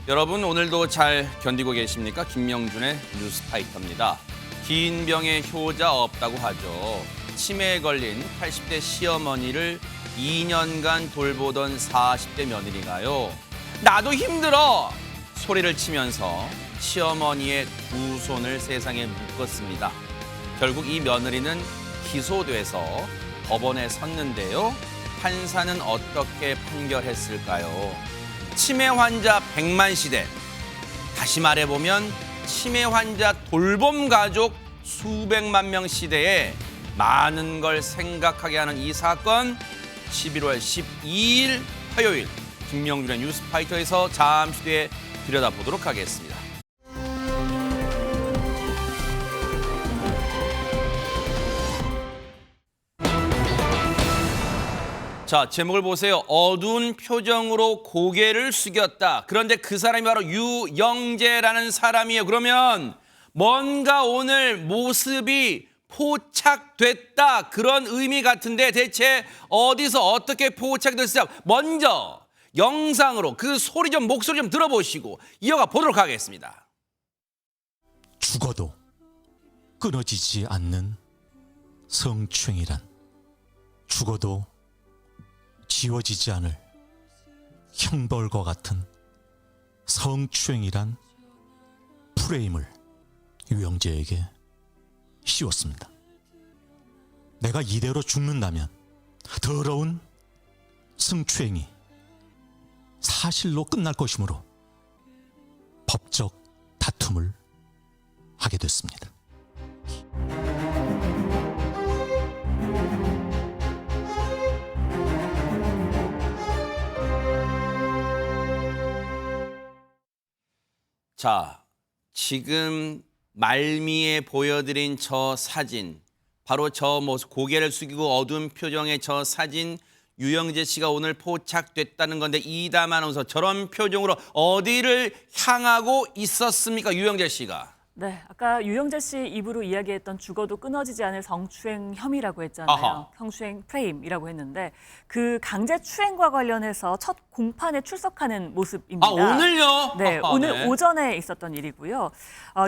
여러분 오늘도 잘 견디고 계십니까? 김명준의 뉴스파이터입니다. 긴 병에 효자 없다고 하죠. 치매에 걸린 80대 시어머니를 2년간 돌보던 40대 며느리가요. 나도 힘들어! 소리를 치면서 시어머니의 두 손을 세상에 묶었습니다. 결국 이 며느리는 기소돼서 법원에 섰는데요. 판사는 어떻게 판결했을까요? 치매 환자 100만 시대. 다시 말해보면 치매 환자 돌봄 가족 수백만 명 시대에 많은 걸 생각하게 하는 이 사건 11월 12일 화요일 김명준의 뉴스파이터에서 잠시 뒤에 들여다보도록 하겠습니다. 자, 제목을 보세요. 어두운 표정으로 고개를 숙였다. 그런데 그 사람이 바로 유영재라는 사람이에요. 그러면 뭔가 오늘 모습이 포착됐다. 그런 의미 같은데 대체 어디서 어떻게 포착됐을지 먼저 영상으로 그 소리 좀 목소리 좀 들어보시고 이어가 보도록 하겠습니다. 죽어도 끊어지지 않는 성추행이란, 죽어도 지워지지 않을 형벌과 같은 성추행이란 프레임을 유영재에게 씌웠습니다. 내가 이대로 죽는다면 더러운 성추행이 사실로 끝날 것이므로 법적 다툼을 하게 됐습니다. 자, 지금 말미에 보여드린 저 사진, 바로 저 모습, 고개를 숙이고 어두운 표정의 저 사진, 유영재 씨가 오늘 포착됐다는 건데 이담 아나운서 저런 표정으로 어디를 향하고 있었습니까, 유영재 씨가? 네, 아까 유영재 씨 입으로 이야기했던 죽어도 끊어지지 않을 성추행 혐의라고 했잖아요. 아하. 성추행 프레임이라고 했는데 그 강제 추행과 관련해서 첫 공판에 출석하는 모습입니다. 아, 오늘요? 네, 아하, 오늘 네. 오전에 있었던 일이고요.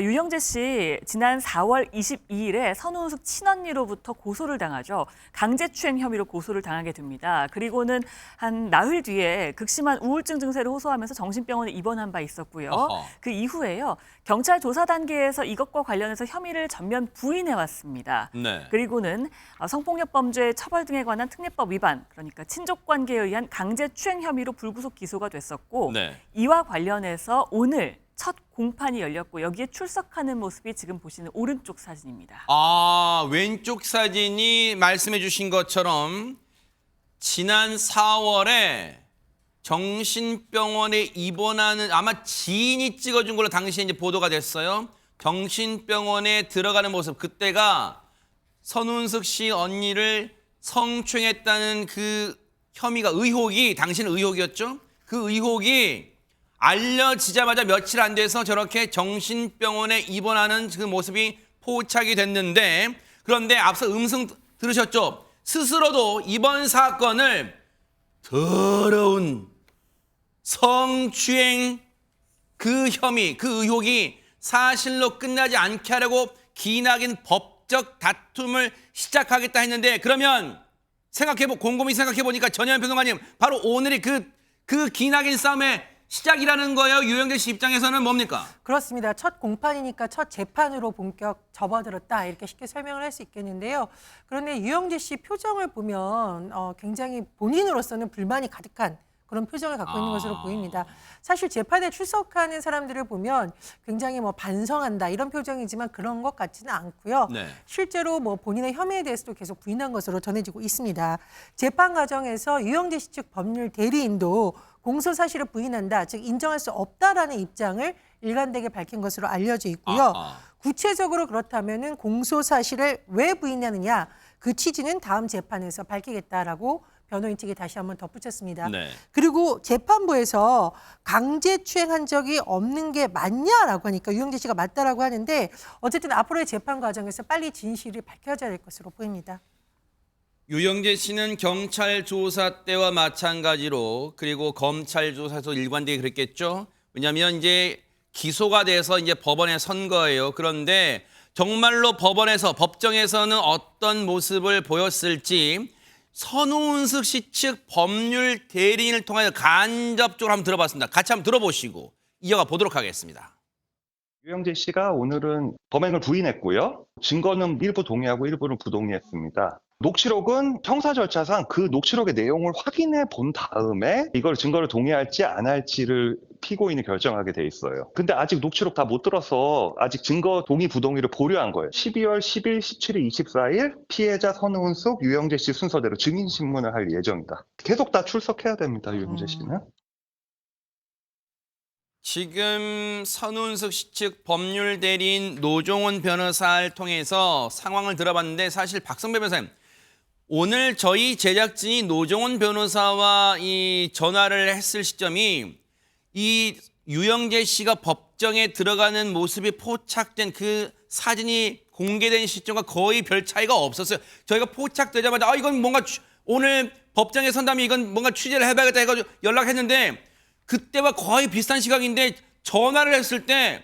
유영재 씨 지난 4월 22일에 선우은숙 친언니로부터 고소를 당하죠. 강제추행 혐의로 고소를 당하게 됩니다. 그리고는 한 나흘 뒤에 극심한 우울증 증세를 호소하면서 정신병원에 입원한 바 있었고요. 어허. 그 이후에요. 경찰 조사 단계에서 이것과 관련해서 혐의를 전면 부인해 왔습니다. 네. 그리고는 성폭력 범죄 처벌 등에 관한 특례법 위반, 그러니까 친족 관계에 의한 강제추행 혐의로 불구속 기소가 됐었고 네. 이와 관련해서 오늘 첫 공판이 열렸고 여기에 출석하는 모습이 지금 보시는 오른쪽 사진입니다. 아, 왼쪽 사진이 말씀해 주신 것처럼 지난 4월에 정신병원에 입원하는 아마 지인이 찍어준 걸로 당시에 이제 보도가 됐어요. 정신병원에 들어가는 모습, 그때가 선운숙 씨 언니를 성추행했다는 그 혐의가 의혹이 당시는 의혹이었죠. 그 의혹이 알려지자마자 며칠 안 돼서 저렇게 정신병원에 입원하는 그 모습이 포착이 됐는데, 그런데 앞서 음성 들으셨죠? 스스로도 이번 사건을 더러운 성추행 그 혐의, 그 의혹이 사실로 끝나지 않게 하려고 기나긴 법적 다툼을 시작하겠다 했는데, 그러면 곰곰이 생각해보니까 전현현 평론가님, 바로 오늘이 그 기나긴 싸움의 시작이라는 거예요. 유영재 씨 입장에서는 뭡니까? 그렇습니다. 첫 공판이니까 첫 재판으로 본격 접어들었다, 이렇게 쉽게 설명을 할 수 있겠는데요. 그런데 유영재 씨 표정을 보면 굉장히 본인으로서는 불만이 가득한 그런 표정을 갖고 있는 것으로 보입니다. 사실 재판에 출석하는 사람들을 보면 굉장히 반성한다 이런 표정이지만 그런 것 같지는 않고요. 네. 실제로 본인의 혐의에 대해서도 계속 부인한 것으로 전해지고 있습니다. 재판 과정에서 유영재 씨 측 법률 대리인도 공소 사실을 부인한다, 즉 인정할 수 없다라는 입장을 일관되게 밝힌 것으로 알려져 있고요. 구체적으로 그렇다면은 공소 사실을 왜 부인하느냐, 그 취지는 다음 재판에서 밝히겠다라고 변호인 측이 다시 한번 덧붙였습니다. 네. 그리고 재판부에서 강제추행한 적이 없는 게 맞냐라고 하니까 유영재 씨가 맞다라고 하는데, 어쨌든 앞으로의 재판 과정에서 빨리 진실이 밝혀져야 될 것으로 보입니다. 유영재 씨는 경찰 조사 때와 마찬가지로, 그리고 검찰 조사에서 일관되게 그랬겠죠. 왜냐하면 이제 기소가 돼서 이제 법원에 선 거예요. 그런데 정말로 법정에서는 어떤 모습을 보였을지 선우은숙 씨 측 법률 대리인을 통하여 간접적으로 한번 들어봤습니다. 같이 한번 들어보시고 이어가 보도록 하겠습니다. 유영재 씨가 오늘은 범행을 부인했고요. 증거는 일부 동의하고 일부는 부동의했습니다. 녹취록은 형사 절차상 그 녹취록의 내용을 확인해 본 다음에 이걸 증거를 동의할지 안 할지를 피고인이 결정하게 돼 있어요. 근데 아직 녹취록 다 못 들어서 아직 증거 동의 부동의를 보류한 거예요. 12월 10일, 17일, 24일 피해자 선우은숙, 유영재 씨 순서대로 증인신문을 할 예정이다. 계속 다 출석해야 됩니다, 유영재 씨는. 지금 선우은숙 씨 측 법률 대리인 노종원 변호사를 통해서 상황을 들어봤는데 사실 박성배 변호사님 오늘 저희 제작진이 노종원 변호사와 이 전화를 했을 시점이 이 유영재 씨가 법정에 들어가는 모습이 포착된 그 사진이 공개된 시점과 거의 별 차이가 없었어요. 저희가 포착되자마자 이건 뭔가 오늘 법정에 선다면 이건 뭔가 취재를 해봐야겠다 해가지고 연락했는데 그때와 거의 비슷한 시각인데 전화를 했을 때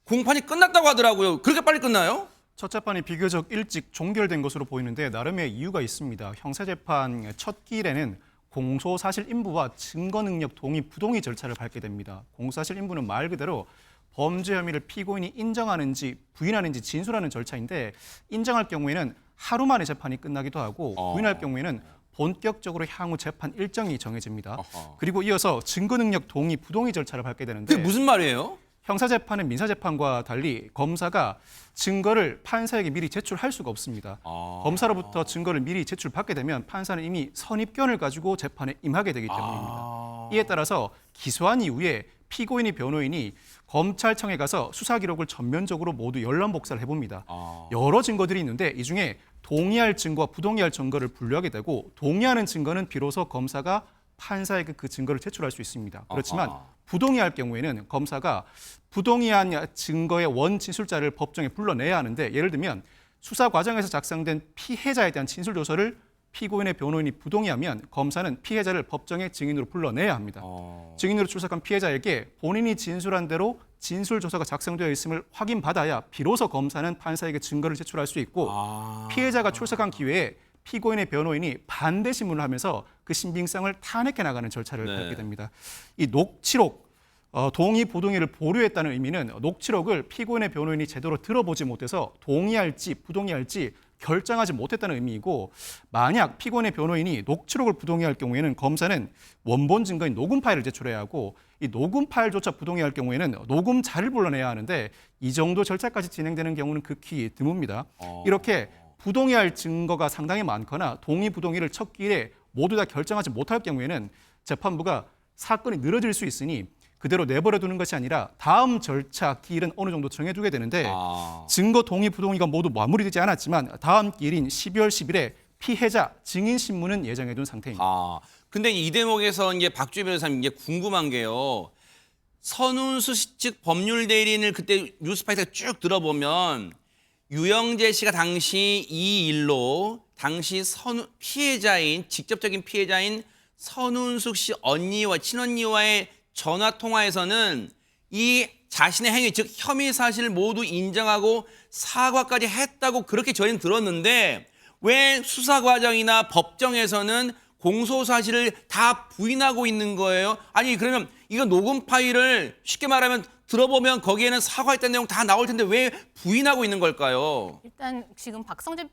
공판이 끝났다고 하더라고요. 그렇게 빨리 끝나요? 첫 재판이 비교적 일찍 종결된 것으로 보이는데 나름의 이유가 있습니다. 형사재판 첫 기일에는 공소사실 인부와 증거능력 동의 부동의 절차를 밟게 됩니다. 공소사실 인부는 말 그대로 범죄 혐의를 피고인이 인정하는지 부인하는지 진술하는 절차인데 인정할 경우에는 하루 만에 재판이 끝나기도 하고 부인할 경우에는 본격적으로 향후 재판 일정이 정해집니다. 그리고 이어서 증거능력 동의 부동의 절차를 밟게 되는데 그게 무슨 말이에요? 형사재판은 민사재판과 달리 검사가 증거를 판사에게 미리 제출할 수가 없습니다. 검사로부터 증거를 미리 제출받게 되면 판사는 이미 선입견을 가지고 재판에 임하게 되기 때문입니다. 이에 따라서 기소한 이후에 피고인이 변호인이 검찰청에 가서 수사 기록을 전면적으로 모두 열람복사를 해봅니다. 여러 증거들이 있는데 이 중에 동의할 증거와 부동의할 증거를 분류하게 되고 동의하는 증거는 비로소 검사가 판사에게 그 증거를 제출할 수 있습니다. 그렇지만 부동의할 경우에는 검사가 부동의한 증거의 원 진술자를 법정에 불러내야 하는데 예를 들면 수사 과정에서 작성된 피해자에 대한 진술 조서를 피고인의 변호인이 부동의하면 검사는 피해자를 법정에 증인으로 불러내야 합니다. 증인으로 출석한 피해자에게 본인이 진술한 대로 진술 조서가 작성되어 있음을 확인받아야 비로소 검사는 판사에게 증거를 제출할 수 있고 피해자가 출석한 기회에 피고인의 변호인이 반대 신문을 하면서 그 신빙성을 탄핵해 나가는 절차를 밟게 됩니다. 이 녹취록 동의 부동의를 보류했다는 의미는 녹취록을 피고인의 변호인이 제대로 들어보지 못해서 동의할지 부동의할지 결정하지 못했다는 의미이고 만약 피고인의 변호인이 녹취록을 부동의할 경우에는 검사는 원본 증거인 녹음 파일을 제출해야 하고 이 녹음 파일조차 부동의할 경우에는 녹음 자를 불러내야 하는데 이 정도 절차까지 진행되는 경우는 극히 드뭅니다. 이렇게 부동의할 증거가 상당히 많거나 동의 부동의를 첫 기일에 모두 다 결정하지 못할 경우에는 재판부가 사건이 늘어질 수 있으니 그대로 내버려 두는 것이 아니라 다음 절차 기일은 어느 정도 정해두게 되는데 증거 동의 부동의가 모두 마무리되지 않았지만 다음 기일인 12월 10일에 피해자 증인 신문은 예정해 둔 상태입니다. 근데 이 대목에서 이제 박주희 변호사님 이게 궁금한 게요. 선우은숙 씨 측 법률 대리인을 그때 뉴스파이터가 쭉 들어보면 유영재 씨가 당시 이 일로 당시 직접적인 피해자인 선우은숙 씨 언니와 친언니와의 전화 통화에서는 이 자신의 행위, 즉 혐의 사실을 모두 인정하고 사과까지 했다고 그렇게 저희는 들었는데 왜 수사 과정이나 법정에서는 공소 사실을 다 부인하고 있는 거예요? 아니 그러면 이거 녹음 파일을 쉽게 말하면 들어보면 거기에는 사과했다는 내용 다 나올 텐데 왜 부인하고 있는 걸까요? 일단 지금 박성배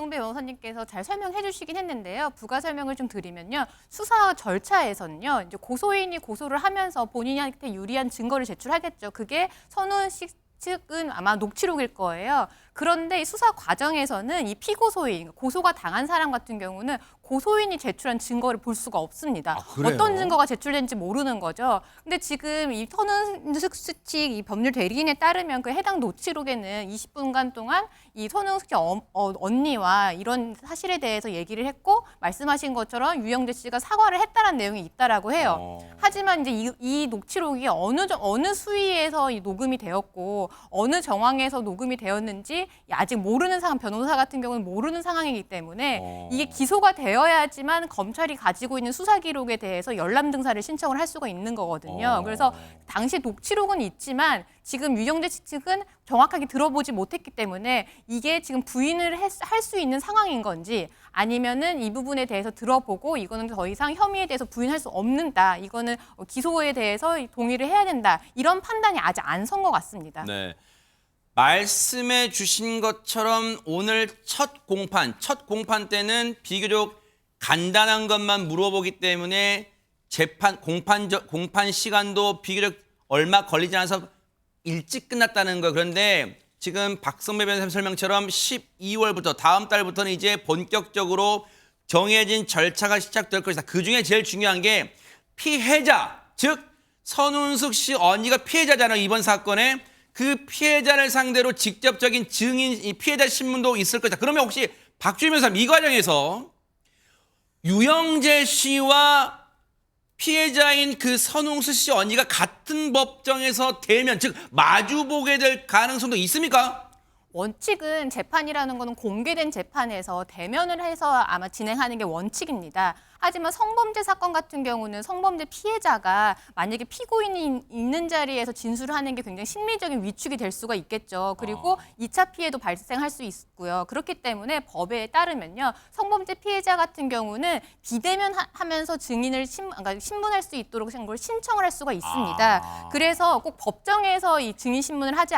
변호사님께서 잘 설명해 주시긴 했는데요. 부가 설명을 좀 드리면요. 수사 절차에서는요. 이제 고소인이 고소를 하면서 본인한테 유리한 증거를 제출하겠죠. 그게 선우은숙 측은 아마 녹취록일 거예요. 그런데 이 수사 과정에서는 이 피고소인, 고소가 당한 사람 같은 경우는 고소인이 제출한 증거를 볼 수가 없습니다. 어떤 증거가 제출된지 모르는 거죠. 근데 지금 이 선우은숙 측 이 법률 대리인에 따르면 그 해당 녹취록에는 20분간 동안 이 선우은숙 씨 언니와 이런 사실에 대해서 얘기를 했고 말씀하신 것처럼 유영재 씨가 사과를 했다는 내용이 있다라고 해요. 하지만 이제 이 녹취록이 어느 수위에서 이 녹음이 되었고 어느 정황에서 녹음이 되었는지 아직 모르는 상황, 변호사 같은 경우는 모르는 상황이기 때문에 이게 기소가 되어 되어야지만 검찰이 가지고 있는 수사 기록에 대해서 열람 등사를 신청을 할 수가 있는 거거든요. 그래서 당시 녹취록은 있지만 지금 유영재 씨 측은 정확하게 들어보지 못했기 때문에 이게 지금 부인을 할 수 있는 상황인 건지 아니면은 이 부분에 대해서 들어보고 이거는 더 이상 혐의에 대해서 부인할 수 없는다. 이거는 기소에 대해서 동의를 해야 된다. 이런 판단이 아직 안 선 것 같습니다. 네. 말씀해 주신 것처럼 오늘 첫 공판 때는 비교적 간단한 것만 물어보기 때문에 공판 시간도 비교적 얼마 걸리지 않아서 일찍 끝났다는 거. 그런데 지금 박성배 변호사님 설명처럼 12월부터 다음 달부터는 이제 본격적으로 정해진 절차가 시작될 것이다. 그중에 제일 중요한 게 피해자, 즉 선운숙 씨 언니가 피해자잖아요. 이번 사건에. 그 피해자를 상대로 직접적인 증인, 이 피해자 신문도 있을 것이다. 그러면 혹시 박주민 변호사님 이 과정에서 유영재 씨와 피해자인 그 선웅수 씨 언니가 같은 법정에서 대면, 즉 마주보게 될 가능성도 있습니까? 원칙은 재판이라는 거는 공개된 재판에서 대면을 해서 아마 진행하는 게 원칙입니다. 하지만 성범죄 사건 같은 경우는 성범죄 피해자가 만약에 피고인이 있는 자리에서 진술을 하는 게 굉장히 심리적인 위축이 될 수가 있겠죠. 그리고 2차 피해도 발생할 수 있고요. 그렇기 때문에 법에 따르면요. 성범죄 피해자 같은 경우는 비대면 하면서 증인을 그러니까 신문할 수 있도록 걸 신청을 할 수가 있습니다. 그래서 꼭 법정에서 이 증인 신문을 하지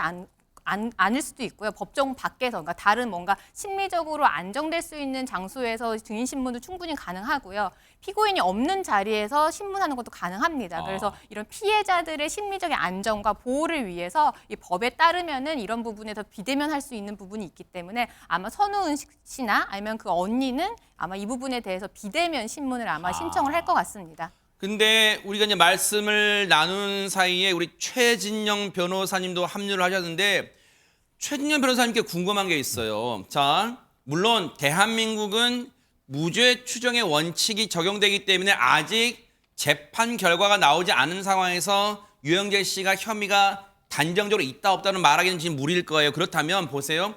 않을 수도 있고요. 법정 밖에서, 그러니까 다른 뭔가 심리적으로 안정될 수 있는 장소에서 증인 신문도 충분히 가능하고요. 피고인이 없는 자리에서 신문하는 것도 가능합니다. 그래서 이런 피해자들의 심리적인 안정과 보호를 위해서 이 법에 따르면은 이런 부분에서 비대면 할 수 있는 부분이 있기 때문에 아마 선우은 씨나 아니면 그 언니는 아마 이 부분에 대해서 비대면 신문을 아마 신청을 할 것 같습니다. 근데 우리가 이제 말씀을 나눈 사이에 우리 최진영 변호사님도 합류를 하셨는데 최진영 변호사님께 궁금한 게 있어요. 자, 물론 대한민국은 무죄 추정의 원칙이 적용되기 때문에 아직 재판 결과가 나오지 않은 상황에서 유영재 씨가 혐의가 단정적으로 있다 없다는 말하기는 지금 무리일 거예요. 그렇다면 보세요.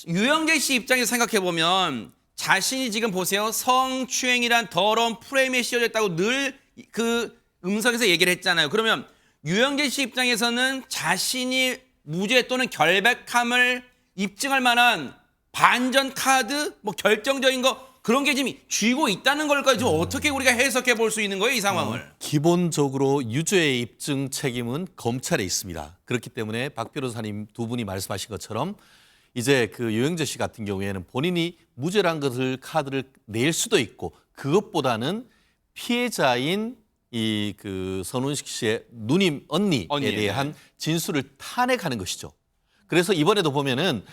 유영재 씨 입장에서 생각해 보면 자신이 지금 보세요. 성추행이란 더러운 프레임에 씌워져 있다고 늘 그 음성에서 얘기를 했잖아요. 그러면 유영재 씨 입장에서는 자신이 무죄 또는 결백함을 입증할 만한 반전 카드, 뭐 결정적인 거 그런 게 지금 쥐고 있다는 걸까요? 좀 어떻게 우리가 해석해 볼 수 있는 거예요, 이 상황을? 기본적으로 유죄의 입증 책임은 검찰에 있습니다. 그렇기 때문에 박 변호사님 두 분이 말씀하신 것처럼 이제 그 유영재 씨 같은 경우에는 본인이 무죄란 것을 카드를 낼 수도 있고 그것보다는 피해자인 이 그 선운식 씨의 누님 언니에 대한 진술을 탄핵하는 것이죠. 그래서 이번에도 보면은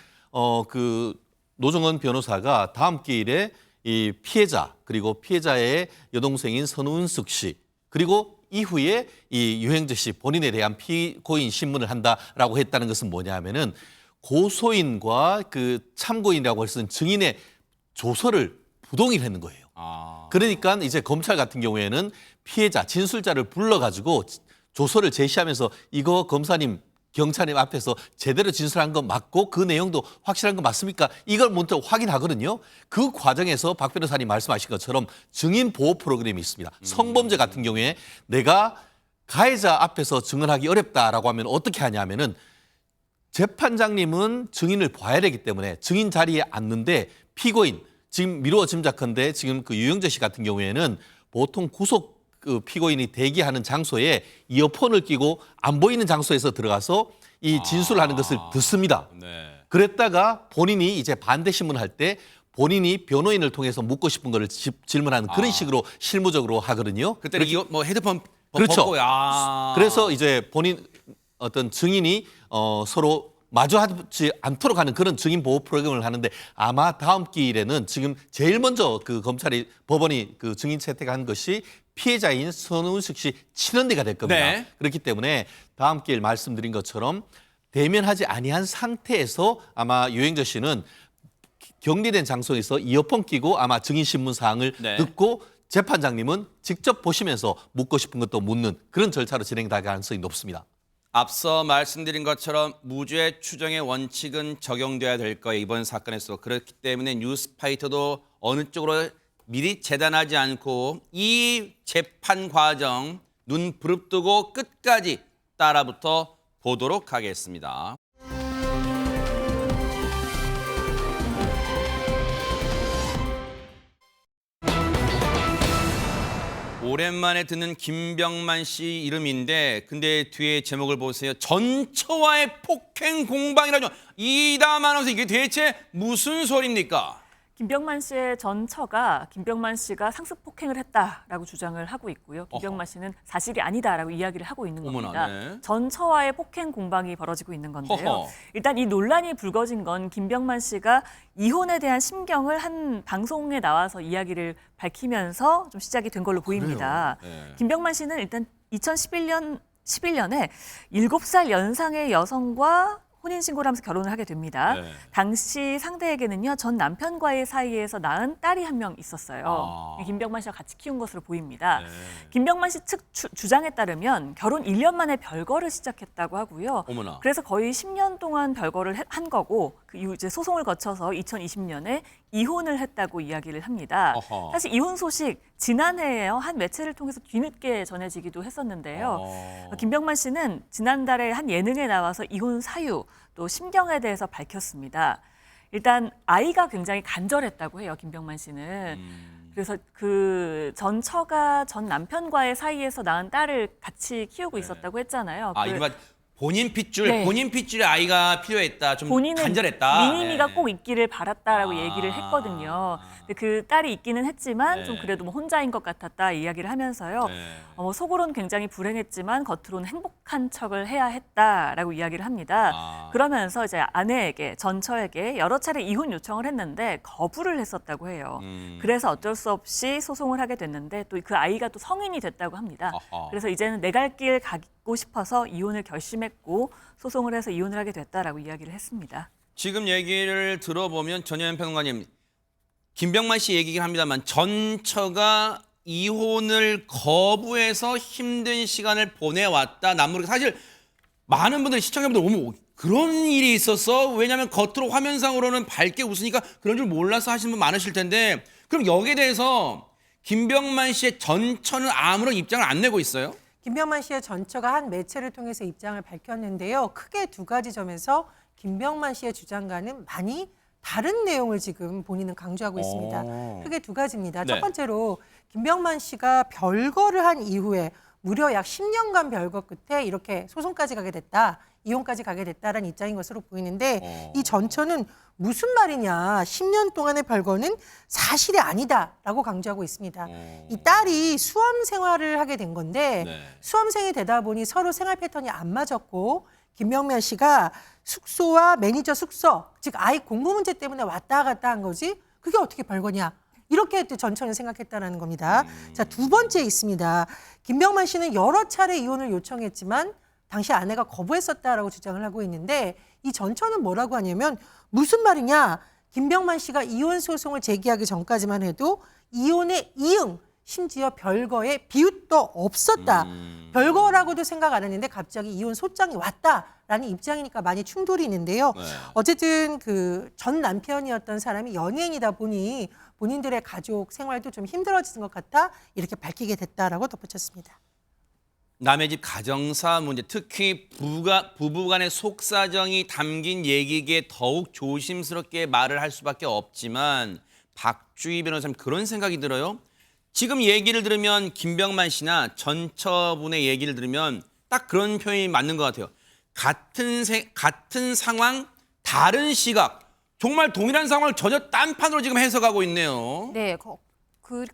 그 노정원 변호사가 다음 기일에 이 피해자 그리고 피해자의 여동생인 선운숙 씨 그리고 이후에 이 유영재 씨 본인에 대한 피고인 신문을 한다라고 했다는 것은 뭐냐면은 고소인과 그 참고인이라고 할 수 있는 증인의 조서를 부동일하는 거예요. 그러니까 이제 검찰 같은 경우에는 피해자, 진술자를 불러가지고 조서를 제시하면서 이거 검사님, 경찰님 앞에서 제대로 진술한 거 맞고 그 내용도 확실한 거 맞습니까? 이걸 먼저 확인하거든요. 그 과정에서 박 변호사님 말씀하신 것처럼 증인 보호 프로그램이 있습니다. 성범죄 같은 경우에 내가 가해자 앞에서 증언하기 어렵다라고 하면 어떻게 하냐면은 재판장님은 증인을 봐야 되기 때문에 증인 자리에 앉는데 피고인, 지금 미루어 짐작컨대 지금 그 유영재 씨 같은 경우에는 보통 구속 그 피고인이 대기하는 장소에 이어폰을 끼고 안 보이는 장소에서 들어가서 이 진술하는 것을 듣습니다. 네. 그랬다가 본인이 이제 반대 신문할 때 본인이 변호인을 통해서 묻고 싶은 거를 질문하는 그런 식으로 실무적으로 하거든요. 그때는 이거 뭐 헤드폰 그렇죠. 벗고, 그래서 이제 본인 어떤 증인이 서로 마주하지 않도록 하는 그런 증인 보호 프로그램을 하는데 아마 다음 기일에는 지금 제일 먼저 그 검찰이 법원이 그 증인 채택한 것이 피해자인 선운숙 씨 친언니가 될 겁니다. 네. 그렇기 때문에 다음 기일 말씀드린 것처럼 대면하지 아니한 상태에서 아마 유영재 씨는 격리된 장소에서 이어폰 끼고 아마 증인 신문 사항을 네. 듣고 재판장님은 직접 보시면서 묻고 싶은 것도 묻는 그런 절차로 진행될 가능성이 높습니다. 앞서 말씀드린 것처럼 무죄 추정의 원칙은 적용돼야 될 거예요. 이번 사건에서. 그렇기 때문에 뉴스파이터도 어느 쪽으로 미리 재단하지 않고 이 재판 과정 눈 부릅뜨고 끝까지 따라붙어 보도록 하겠습니다. 오랜만에 듣는 김병만 씨 이름인데 근데 뒤에 제목을 보세요. 전처와의 폭행 공방이라죠. 이담 아나운서 이게 대체 무슨 소리입니까? 김병만 씨의 전처가 김병만 씨가 상습 폭행을 했다라고 주장을 하고 있고요. 김병만 씨는 사실이 아니다라고 이야기를 하고 있는 겁니다. 어머나, 네. 전처와의 폭행 공방이 벌어지고 있는 건데요. 허허. 일단 이 논란이 불거진 건 김병만 씨가 이혼에 대한 심경을 한 방송에 나와서 이야기를 밝히면서 좀 시작이 된 걸로 보입니다. 네. 김병만 씨는 일단 2011년에 7살 연상의 여성과 혼인신고를 하면서 결혼을 하게 됩니다. 네. 당시 상대에게는요, 전 남편과의 사이에서 낳은 딸이 한 명 있었어요. 아. 김병만 씨와 같이 키운 것으로 보입니다. 네. 김병만 씨 측 주장에 따르면 결혼 1년 만에 별거를 시작했다고 하고요. 어머나. 그래서 거의 10년 동안 별거를 한 거고 그 이후 이제 소송을 거쳐서 2020년에 이혼을 했다고 이야기를 합니다. 어허. 사실 이혼 소식 지난해에요. 한 매체를 통해서 뒤늦게 전해지기도 했었는데요. 김병만 씨는 지난달에 한 예능에 나와서 이혼 사유 또 심경에 대해서 밝혔습니다. 일단 아이가 굉장히 간절했다고 해요. 김병만 씨는. 그래서 그 전처가 전 남편과의 사이에서 낳은 딸을 같이 키우고 있었다고 했잖아요. 아, 그 이른바 본인 핏줄, 네. 본인 핏줄에 아이가 필요했다. 좀 본인은 간절했다. 미니미가 네. 꼭 있기를 바랐다라고 아. 얘기를 했거든요. 근데 그 딸이 있기는 했지만 네. 좀 그래도 뭐 혼자인 것 같았다 이야기를 하면서요. 네. 속으로는 굉장히 불행했지만 겉으로는 행복한 척을 해야 했다라고 이야기를 합니다. 아. 그러면서 이제 아내에게 전처에게 여러 차례 이혼 요청을 했는데 거부를 했었다고 해요. 그래서 어쩔 수 없이 소송을 하게 됐는데 또 그 아이가 또 성인이 됐다고 합니다. 아하. 그래서 이제는 내 갈 길 가고 싶어서 이혼을 결심했고 소송을 해서 이혼을 하게 됐다라고 이야기를 했습니다. 지금 얘기를 들어보면 전혜연 평론가님, 김병만 씨 얘기긴 합니다만 전처가 이혼을 거부해서 힘든 시간을 보내왔다. 남모르게 사실 많은 분들 시청자분들 어머 그런 일이 있었어. 왜냐하면 겉으로 화면상으로는 밝게 웃으니까 그런 줄 몰라서 하시는 분 많으실 텐데 그럼 여기에 대해서 김병만 씨의 전처는 아무런 입장을 안 내고 있어요? 김병만 씨의 전처가 한 매체를 통해서 입장을 밝혔는데요. 크게 두 가지 점에서 김병만 씨의 주장과는 많이 다른 내용을 지금 본인은 강조하고 있습니다. 크게 두 가지입니다. 네. 첫 번째로 김병만 씨가 별거를 한 이후에 무려 약 10년간 별거 끝에 이렇게 소송까지 가게 됐다. 이혼까지 가게 됐다라는 입장인 것으로 보이는데 이 전처는 무슨 말이냐. 10년 동안의 별거는 사실이 아니다라고 강조하고 있습니다. 이 딸이 수험 생활을 하게 된 건데 네. 수험생이 되다 보니 서로 생활 패턴이 안 맞았고 김병만 씨가 숙소와 매니저 숙소, 즉 아이 공부 문제 때문에 왔다 갔다 한 거지 그게 어떻게 별거냐. 이렇게 또 전처는 생각했다는 겁니다. 자, 두 번째 있습니다. 김병만 씨는 여러 차례 이혼을 요청했지만 당시 아내가 거부했었다라고 주장을 하고 있는데 이 전처는 뭐라고 하냐면 무슨 말이냐. 김병만 씨가 이혼 소송을 제기하기 전까지만 해도 이혼의 이응, 심지어 별거의 비웃도 없었다. 별거라고도 생각 안 했는데 갑자기 이혼 소장이 왔다라는 입장이니까 많이 충돌이 있는데요. 네. 어쨌든 그 전 남편이었던 사람이 연예인이다 보니 본인들의 가족 생활도 좀 힘들어지는 것 같다 이렇게 밝히게 됐다라고 덧붙였습니다. 남의 집 가정사 문제, 특히 부부 간의 속사정이 담긴 얘기기에 더욱 조심스럽게 말을 할 수밖에 없지만 박주희 변호사님 그런 생각이 들어요. 지금 얘기를 들으면 김병만 씨나 전처분의 얘기를 들으면 딱 그런 표현이 맞는 것 같아요. 같은 상황, 다른 시각. 정말 동일한 상황을 전혀 딴판으로 지금 해석하고 있네요. 네,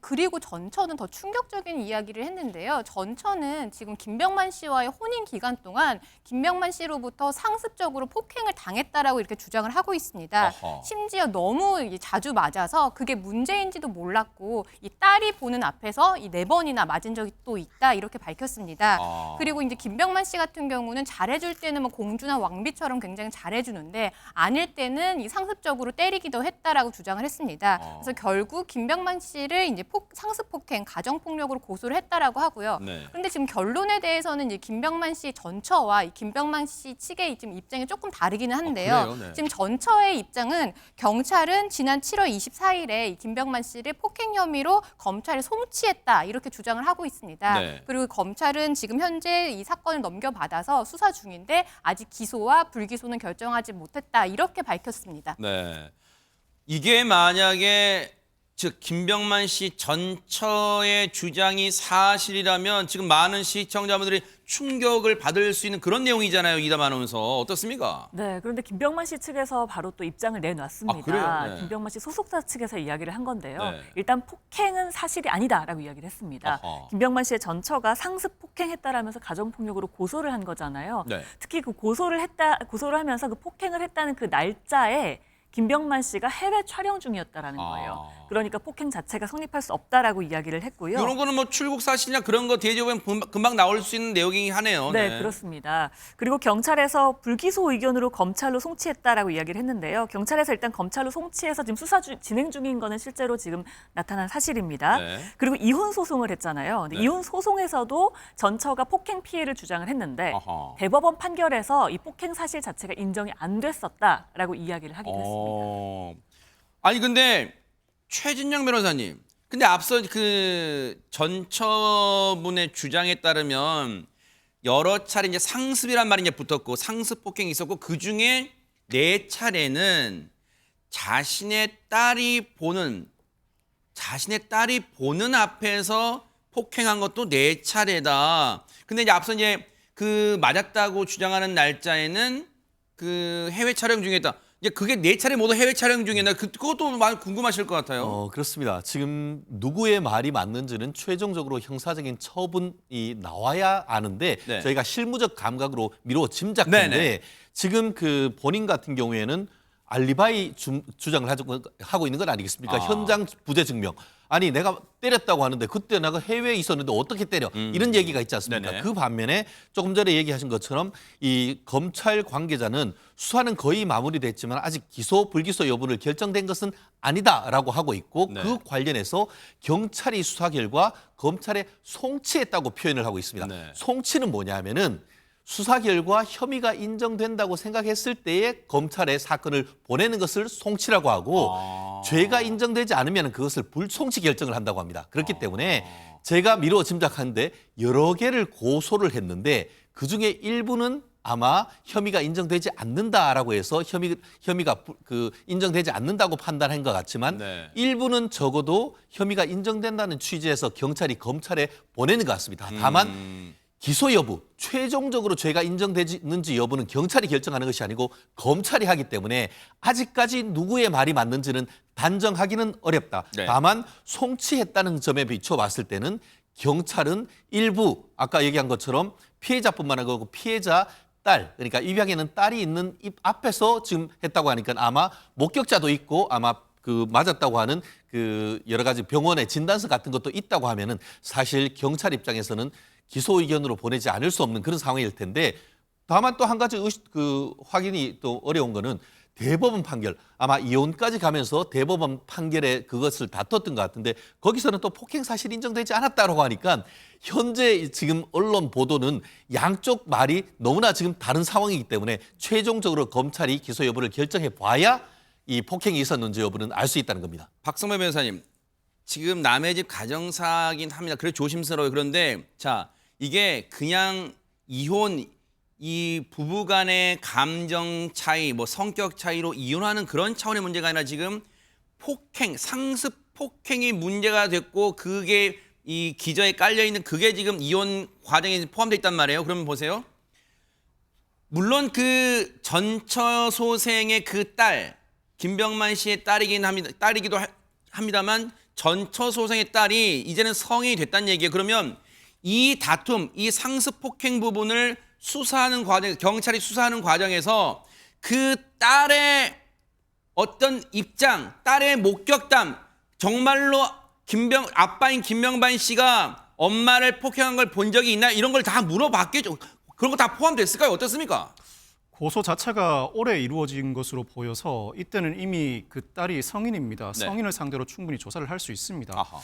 그리고 전처는 더 충격적인 이야기를 했는데요. 전처는 지금 김병만 씨와의 혼인 기간 동안 김병만 씨로부터 상습적으로 폭행을 당했다라고 이렇게 주장을 하고 있습니다. 어허. 심지어 너무 자주 맞아서 그게 문제인지도 몰랐고 이 딸이 보는 앞에서 이 4번이나 맞은 적이 또 있다 이렇게 밝혔습니다. 그리고 이제 김병만 씨 같은 경우는 잘해줄 때는 뭐 공주나 왕비처럼 굉장히 잘해주는데 아닐 때는 이 상습적으로 때리기도 했다라고 주장을 했습니다. 그래서 결국 김병만 씨를 씨를 이제 상습 폭행, 가정 폭력으로 고소를 했다라고 하고요. 네. 그런데 지금 결론에 대해서는 이제 김병만 씨 전처와 이 김병만 씨 측의 지금 입장이 조금 다르기는 한데요. 그래요? 네. 지금 전처의 입장은 경찰은 지난 7월 24일에 이 김병만 씨를 폭행 혐의로 검찰에 송치했다 이렇게 주장을 하고 있습니다. 네. 그리고 검찰은 지금 현재 이 사건을 넘겨받아서 수사 중인데 아직 기소와 불기소는 결정하지 못했다 이렇게 밝혔습니다. 네. 이게 만약에 즉 김병만 씨 전처의 주장이 사실이라면 지금 많은 시청자분들이 충격을 받을 수 있는 그런 내용이잖아요. 이담 아나운서 어떻습니까? 네, 그런데 김병만 씨 측에서 바로 또 입장을 내놨습니다. 아, 그래요? 네. 김병만 씨 소속사 측에서 이야기를 한 건데요. 네. 일단 폭행은 사실이 아니다라고 이야기를 했습니다. 아하. 김병만 씨의 전처가 상습 폭행했다라면서 가정폭력으로 고소를 한 거잖아요. 네. 특히 그 고소를 하면서 그 폭행을 했다는 그 날짜에 김병만 씨가 해외 촬영 중이었다라는 거예요. 그러니까 폭행 자체가 성립할 수 없다라고 이야기를 했고요. 이런 거는 뭐 출국 사실이나 그런 거 대조하면 금방 나올 수 있는 내용이긴 하네요. 네, 그렇습니다. 그리고 경찰에서 불기소 의견으로 검찰로 송치했다라고 이야기를 했는데요. 경찰에서 일단 검찰로 송치해서 지금 수사 진행 중인 거는 실제로 지금 나타난 사실입니다. 네. 그리고 이혼 소송을 했잖아요. 근데 네. 이혼 소송에서도 전처가 폭행 피해를 주장을 했는데 아하. 대법원 판결에서 이 폭행 사실 자체가 인정이 안 됐었다라고 이야기를 하기도 했습니다. 아니 근데 최진영 변호사님, 근데 앞서 그 전처분의 주장에 따르면 여러 차례 이제 상습이란 말이 이제 붙었고 상습 폭행이 있었고 그 중에 4차례는 자신의 딸이 보는 앞에서 폭행한 것도 4차례다. 근데 이제 앞서 이제 그 맞았다고 주장하는 날짜에는 그 해외 촬영 중이었다. 이제 그게 4차례 모두 해외 촬영 중이나 그것도 많이 궁금하실 것 같아요. 그렇습니다. 지금 누구의 말이 맞는지는 최종적으로 형사적인 처분이 나와야 아는데 네. 저희가 실무적 감각으로 미루어 짐작하는데 네네. 지금 그 본인 같은 경우에는 알리바이 주장을 하고 있는 건 아니겠습니까? 현장 부재 증명. 아니 내가 때렸다고 하는데 그때 내가 해외에 있었는데 어떻게 때려? 이런 얘기가 있지 않습니까? 네네. 그 반면에 조금 전에 얘기하신 것처럼 이 검찰 관계자는 수사는 거의 마무리됐지만 아직 기소 불기소 여부를 결정된 것은 아니다라고 하고 있고 네. 그 관련해서 경찰이 수사 결과 검찰에 송치했다고 표현을 하고 있습니다. 네. 송치는 뭐냐면은 수사 결과 혐의가 인정된다고 생각했을 때에 검찰에 사건을 보내는 것을 송치라고 하고 죄가 인정되지 않으면 그것을 불송치 결정을 한다고 합니다. 그렇기 때문에 제가 미루어 짐작하는데 여러 개를 고소를 했는데 그중에 일부는 아마 혐의가 인정되지 않는다라고 해서 혐의가 인정되지 않는다고 판단한 것 같지만 네. 일부는 적어도 혐의가 인정된다는 취지에서 경찰이 검찰에 보내는 것 같습니다. 다만 기소 여부, 최종적으로 죄가 인정되는지 여부는 경찰이 결정하는 것이 아니고 검찰이 하기 때문에 아직까지 누구의 말이 맞는지는 단정하기는 어렵다. 네. 다만 송치했다는 점에 비춰봤을 때는 경찰은 일부 아까 얘기한 것처럼 피해자뿐만 아니고 피해자 딸, 그러니까 입양에는 딸이 있는 입 앞에서 지금 했다고 하니까 아마 목격자도 있고 아마 그 맞았다고 하는 그 여러 가지 병원의 진단서 같은 것도 있다고 하면은 사실 경찰 입장에서는 기소 의견으로 보내지 않을 수 없는 그런 상황일 텐데 다만 또 한 가지 확인이 또 어려운 거는 대법원 판결 아마 이혼까지 가면서 대법원 판결에 그것을 다퉜던 것 같은데 거기서는 또 폭행 사실 인정되지 않았다라고 하니까 현재 지금 언론 보도는 양쪽 말이 너무나 지금 다른 상황이기 때문에 최종적으로 검찰이 기소 여부를 결정해 봐야 이 폭행이 있었는지 여부는 알 수 있다는 겁니다. 박성배 변호사님, 지금 남의 집 가정사긴 합니다. 그래 조심스러워요. 그런데 자, 이게 그냥 이혼, 이 부부 간의 감정 차이, 뭐 성격 차이로 이혼하는 그런 차원의 문제가 아니라 지금 폭행, 상습 폭행이 문제가 됐고 그게 이 기저에 깔려 있는 그게 지금 이혼 과정에 포함되어 있단 말이에요. 그러면 보세요. 물론 그 전처 소생의 그 딸, 김병만 씨의 딸이기도 합니다만 전처 소생의 딸이 이제는 성인이 됐다는 얘기예요. 그러면 이 다툼, 이 상습 폭행 부분을 수사하는 과정, 경찰이 수사하는 과정에서 그 딸의 어떤 입장, 딸의 목격담, 정말로 아빠인 김병만 씨가 엄마를 폭행한 걸 본 적이 있나 이런 걸 다 물어봤겠죠. 그런 거 다 포함됐을까요? 어떻습니까? 고소 자체가 올해 이루어진 것으로 보여서 이때는 이미 그 딸이 성인입니다. 네. 성인을 상대로 충분히 조사를 할 수 있습니다. 아하.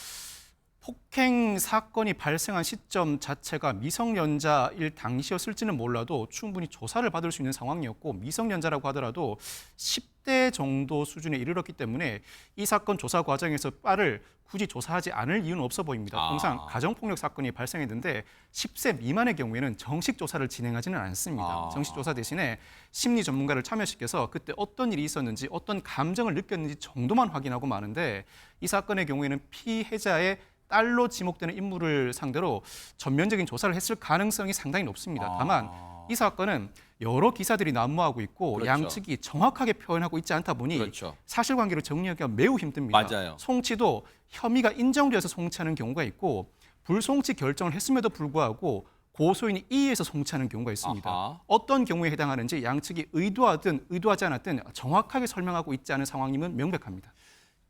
폭행 사건이 발생한 시점 자체가 미성년자일 당시였을지는 몰라도 충분히 조사를 받을 수 있는 상황이었고 미성년자라고 하더라도 10대 정도 수준에 이르렀기 때문에 이 사건 조사 과정에서 딸을 굳이 조사하지 않을 이유는 없어 보입니다. 통상 가정폭력 사건이 발생했는데 10세 미만의 경우에는 정식 조사를 진행하지는 않습니다. 정식 조사 대신에 심리 전문가를 참여시켜서 그때 어떤 일이 있었는지 어떤 감정을 느꼈는지 정도만 확인하고 마는데 이 사건의 경우에는 피해자의 딸로 지목되는 인물을 상대로 전면적인 조사를 했을 가능성이 상당히 높습니다. 다만 이 사건은 여러 기사들이 난무하고 있고 그렇죠. 양측이 정확하게 표현하고 있지 않다 보니 그렇죠. 사실관계를 정리하기가 매우 힘듭니다. 맞아요. 송치도 혐의가 인정되어서 송치하는 경우가 있고 불송치 결정을 했음에도 불구하고 고소인이 이의해서 송치하는 경우가 있습니다. 아하. 어떤 경우에 해당하는지 양측이 의도하든 의도하지 않았든 정확하게 설명하고 있지 않은 상황임은 명백합니다.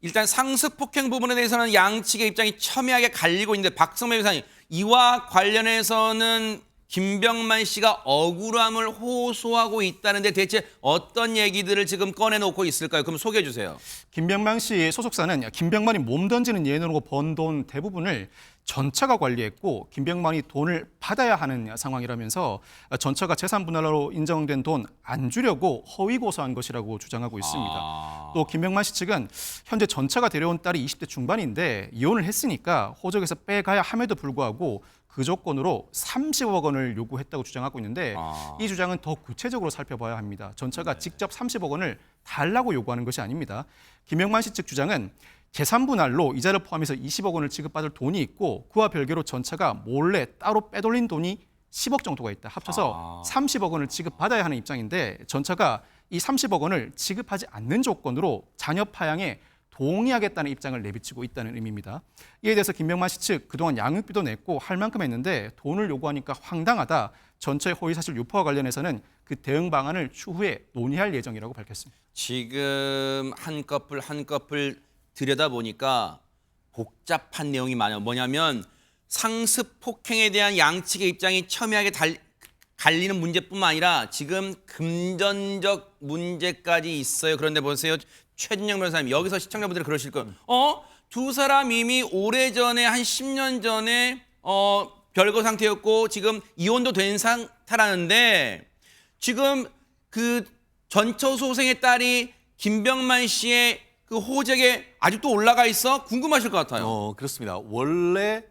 일단 상습 폭행 부분에 대해서는 양측의 입장이 첨예하게 갈리고 있는데 박성배 변호사님, 이와 관련해서는 김병만 씨가 억울함을 호소하고 있다는데 대체 어떤 얘기들을 지금 꺼내놓고 있을까요? 그럼 소개해 주세요. 김병만 씨 소속사는 김병만이 몸 던지는 예능으로 번 돈 대부분을 전처가 관리했고 김병만이 돈을 받아야 하는 상황이라면서 전처가 재산 분할로 인정된 돈 안 주려고 허위 고소한 것이라고 주장하고 있습니다. 또 김병만 씨 측은 현재 전처가 데려온 딸이 20대 중반인데 이혼을 했으니까 호적에서 빼가야 함에도 불구하고 그 조건으로 30억 원을 요구했다고 주장하고 있는데 이 주장은 더 구체적으로 살펴봐야 합니다. 전처가 직접 30억 원을 달라고 요구하는 것이 아닙니다. 김병만 씨 측 주장은 재산 분할로 이자를 포함해서 20억 원을 지급받을 돈이 있고 그와 별개로 전처가 몰래 따로 빼돌린 돈이 10억 정도가 있다. 합쳐서 30억 원을 지급받아야 하는 입장인데 전처가 이 30억 원을 지급하지 않는 조건으로 자녀 파양에 동의하겠다는 입장을 내비치고 있다는 의미입니다. 이에 대해서 김병만 씨 측 그동안 양육비도 냈고 할 만큼 했는데 돈을 요구하니까 황당하다. 전처의 허위사실 유포와 관련해서는 그 대응 방안을 추후에 논의할 예정이라고 밝혔습니다. 지금 한꺼풀 한꺼풀 들여다보니까 복잡한 내용이 많아요. 뭐냐면 상습 폭행에 대한 양측의 입장이 첨예하게 갈리는 문제뿐만 아니라 지금 금전적 문제까지 있어요. 그런데 보세요. 최진영 변호사님, 여기서 시청자분들이 그러실 거예요. 두 사람 이미 오래전에 한 10년 전에 별거 상태였고 지금 이혼도 된 상태라는데 지금 그 전처 소생의 딸이 김병만 씨의 그 호적에 아직도 올라가 있어? 궁금하실 것 같아요. 그렇습니다. 원래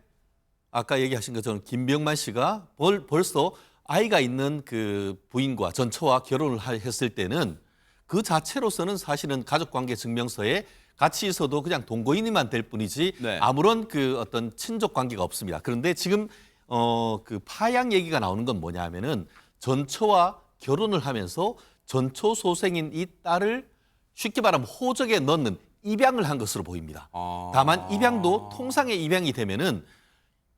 아까 얘기하신 것처럼 김병만 씨가 벌써 아이가 있는 그 부인과 전처와 결혼을 했을 때는 그 자체로서는 사실은 가족관계 증명서에 같이 있어도 그냥 동거인이만 될 뿐이지 네. 아무런 그 어떤 친족 관계가 없습니다. 그런데 지금 그 파양 얘기가 나오는 건 뭐냐 하면은 전처와 결혼을 하면서 전처 소생인 이 딸을 쉽게 말하면 호적에 넣는 입양을 한 것으로 보입니다. 다만 입양도 통상의 입양이 되면은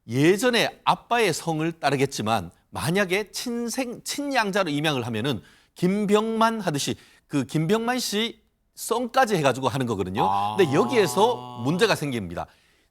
예전에 아빠의 성을 따르겠지만 만약에 친양자로 입양을 하면은 김병만 하듯이 그 김병만 씨 성까지 해가지고 하는 거거든요. 근데 여기에서 문제가 생깁니다.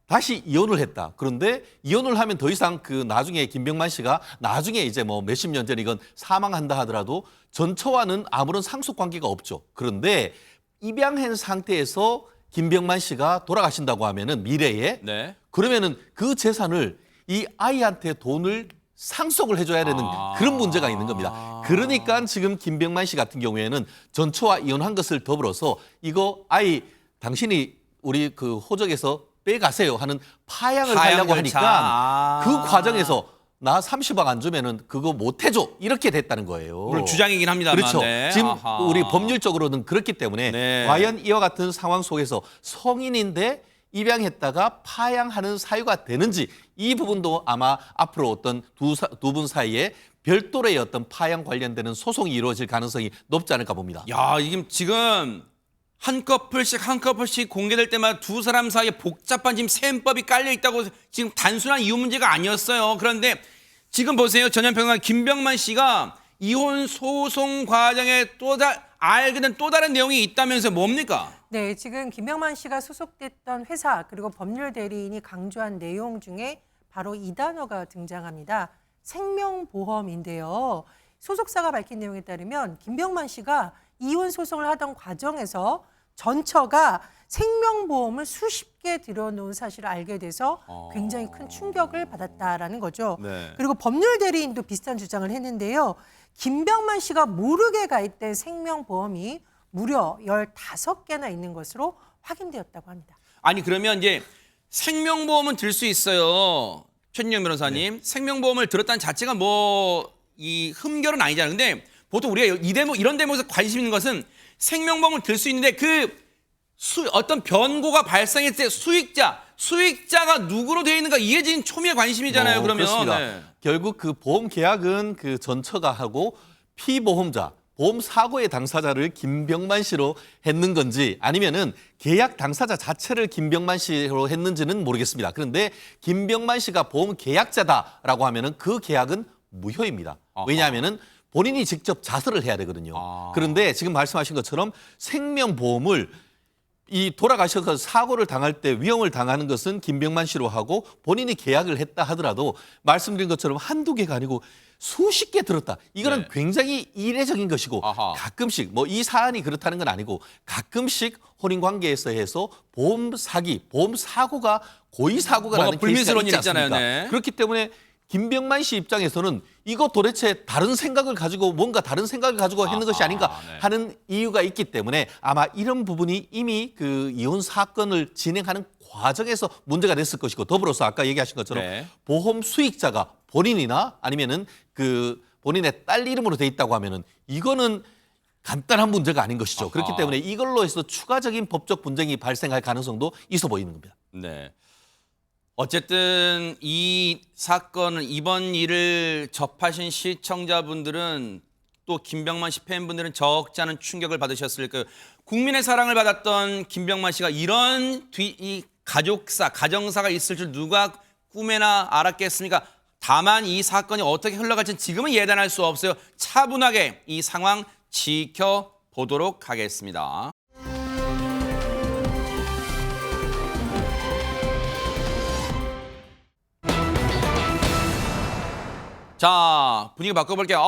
다시 이혼을 했다. 그런데 이혼을 하면 더 이상 그 나중에 김병만 씨가 나중에 이제 뭐 몇십 년 전에 이건 사망한다 하더라도 전처와는 아무런 상속 관계가 없죠. 그런데 입양한 상태에서 김병만 씨가 돌아가신다고 하면은 미래에 네. 그러면은 그 재산을 이 아이한테 돈을 상속을 해줘야 되는 그런 문제가 있는 겁니다. 그러니까 지금 김병만 씨 같은 경우에는 전처와 이혼한 것을 더불어서 이거 아이 당신이 우리 그 호적에서 빼가세요 하는 파양을 하려고 하니까 그 과정에서 나 30억 안 주면은 그거 못 해줘 이렇게 됐다는 거예요. 물론 주장이긴 합니다만. 그렇죠. 네. 지금 아하. 우리 법률적으로는 그렇기 때문에 네. 과연 이와 같은 상황 속에서 성인인데 입양했다가 파양하는 사유가 되는지 이 부분도 아마 앞으로 어떤 두 분 사이에 별도의 어떤 파양 관련되는 소송이 이루어질 가능성이 높지 않을까 봅니다. 야, 이게 지금 한꺼풀씩 공개될 때마다 두 사람 사이에 복잡한 지금 셈법이 깔려 있다고 지금 단순한 이혼 문제가 아니었어요. 그런데 지금 보세요. 전현평론 김병만 씨가 이혼 소송 과정에 알게 된 또 다른 내용이 있다면서 뭡니까? 네, 지금 김병만 씨가 소속됐던 회사 그리고 법률 대리인이 강조한 내용 중에 바로 이 단어가 등장합니다. 생명보험인데요. 소속사가 밝힌 내용에 따르면 김병만 씨가 이혼 소송을 하던 과정에서 전처가 생명보험을 수십 개 들여놓은 사실을 알게 돼서 굉장히 큰 충격을 받았다라는 거죠. 네. 그리고 법률 대리인도 비슷한 주장을 했는데요. 김병만 씨가 모르게 가입된 생명보험이 무려 15개나 있는 것으로 확인되었다고 합니다. 아니 그러면 이제 생명보험은 들 수 있어요. 최진영 변호사님. 생명보험을 들었다는 자체가 뭐 이 흠결은 아니잖아요. 근데 보통 우리가 이 대목 이런 대목에서 관심 있는 것은 생명보험을 들 수 있는데 어떤 변고가 발생했을 때 수익자가 누구로 되어 있는가 이게 지금 초미의 관심이잖아요. 그러면 그렇습니다. 네. 결국 그 보험 계약은 그 전처가 하고 피보험자, 보험 사고의 당사자를 김병만 씨로 했는 건지 아니면은 계약 당사자 자체를 김병만 씨로 했는지는 모르겠습니다. 그런데 김병만 씨가 보험 계약자다라고 하면은 그 계약은 무효입니다. 왜냐하면은 본인이 직접 자설을 해야 되거든요. 그런데 지금 말씀하신 것처럼 생명보험을 이 돌아가셔서 사고를 당할 때 위험을 당하는 것은 김병만 씨로 하고 본인이 계약을 했다 하더라도 말씀드린 것처럼 한두 개가 아니고 수십 개 들었다. 이거는 네. 굉장히 이례적인 것이고 아하. 가끔씩 뭐 이 사안이 그렇다는 건 아니고 가끔씩 혼인관계에서 해서 보험 사기, 보험 사고가 고의 사고가 뭔가 나는 불미스러운 케이스가 일 있지 있잖아요. 않습니까? 네. 그렇기 때문에 김병만 씨 입장에서는 이거 도대체 다른 생각을 가지고 뭔가 다른 생각을 가지고 했는 것이 아닌가 네. 하는 이유가 있기 때문에 아마 이런 부분이 이미 그 이혼 사건을 진행하는 과정에서 문제가 됐을 것이고 더불어서 아까 얘기하신 것처럼 네. 보험 수익자가 본인이나 아니면은 그 본인의 딸 이름으로 돼 있다고 하면은 이거는 간단한 문제가 아닌 것이죠. 그렇기 때문에 이걸로 해서 추가적인 법적 분쟁이 발생할 가능성도 있어 보이는 겁니다. 네. 어쨌든 이 사건을 이번 일을 접하신 시청자분들은 또 김병만 씨 팬분들은 적지 않은 충격을 받으셨을 거예요. 국민의 사랑을 받았던 김병만 씨가 이런 이 가정사가 있을 줄 누가 꿈에나 알았겠습니까? 다만 이 사건이 어떻게 흘러갈지는 지금은 예단할 수 없어요. 차분하게 이 상황 지켜보도록 하겠습니다. 자, 분위기 바꿔볼게요.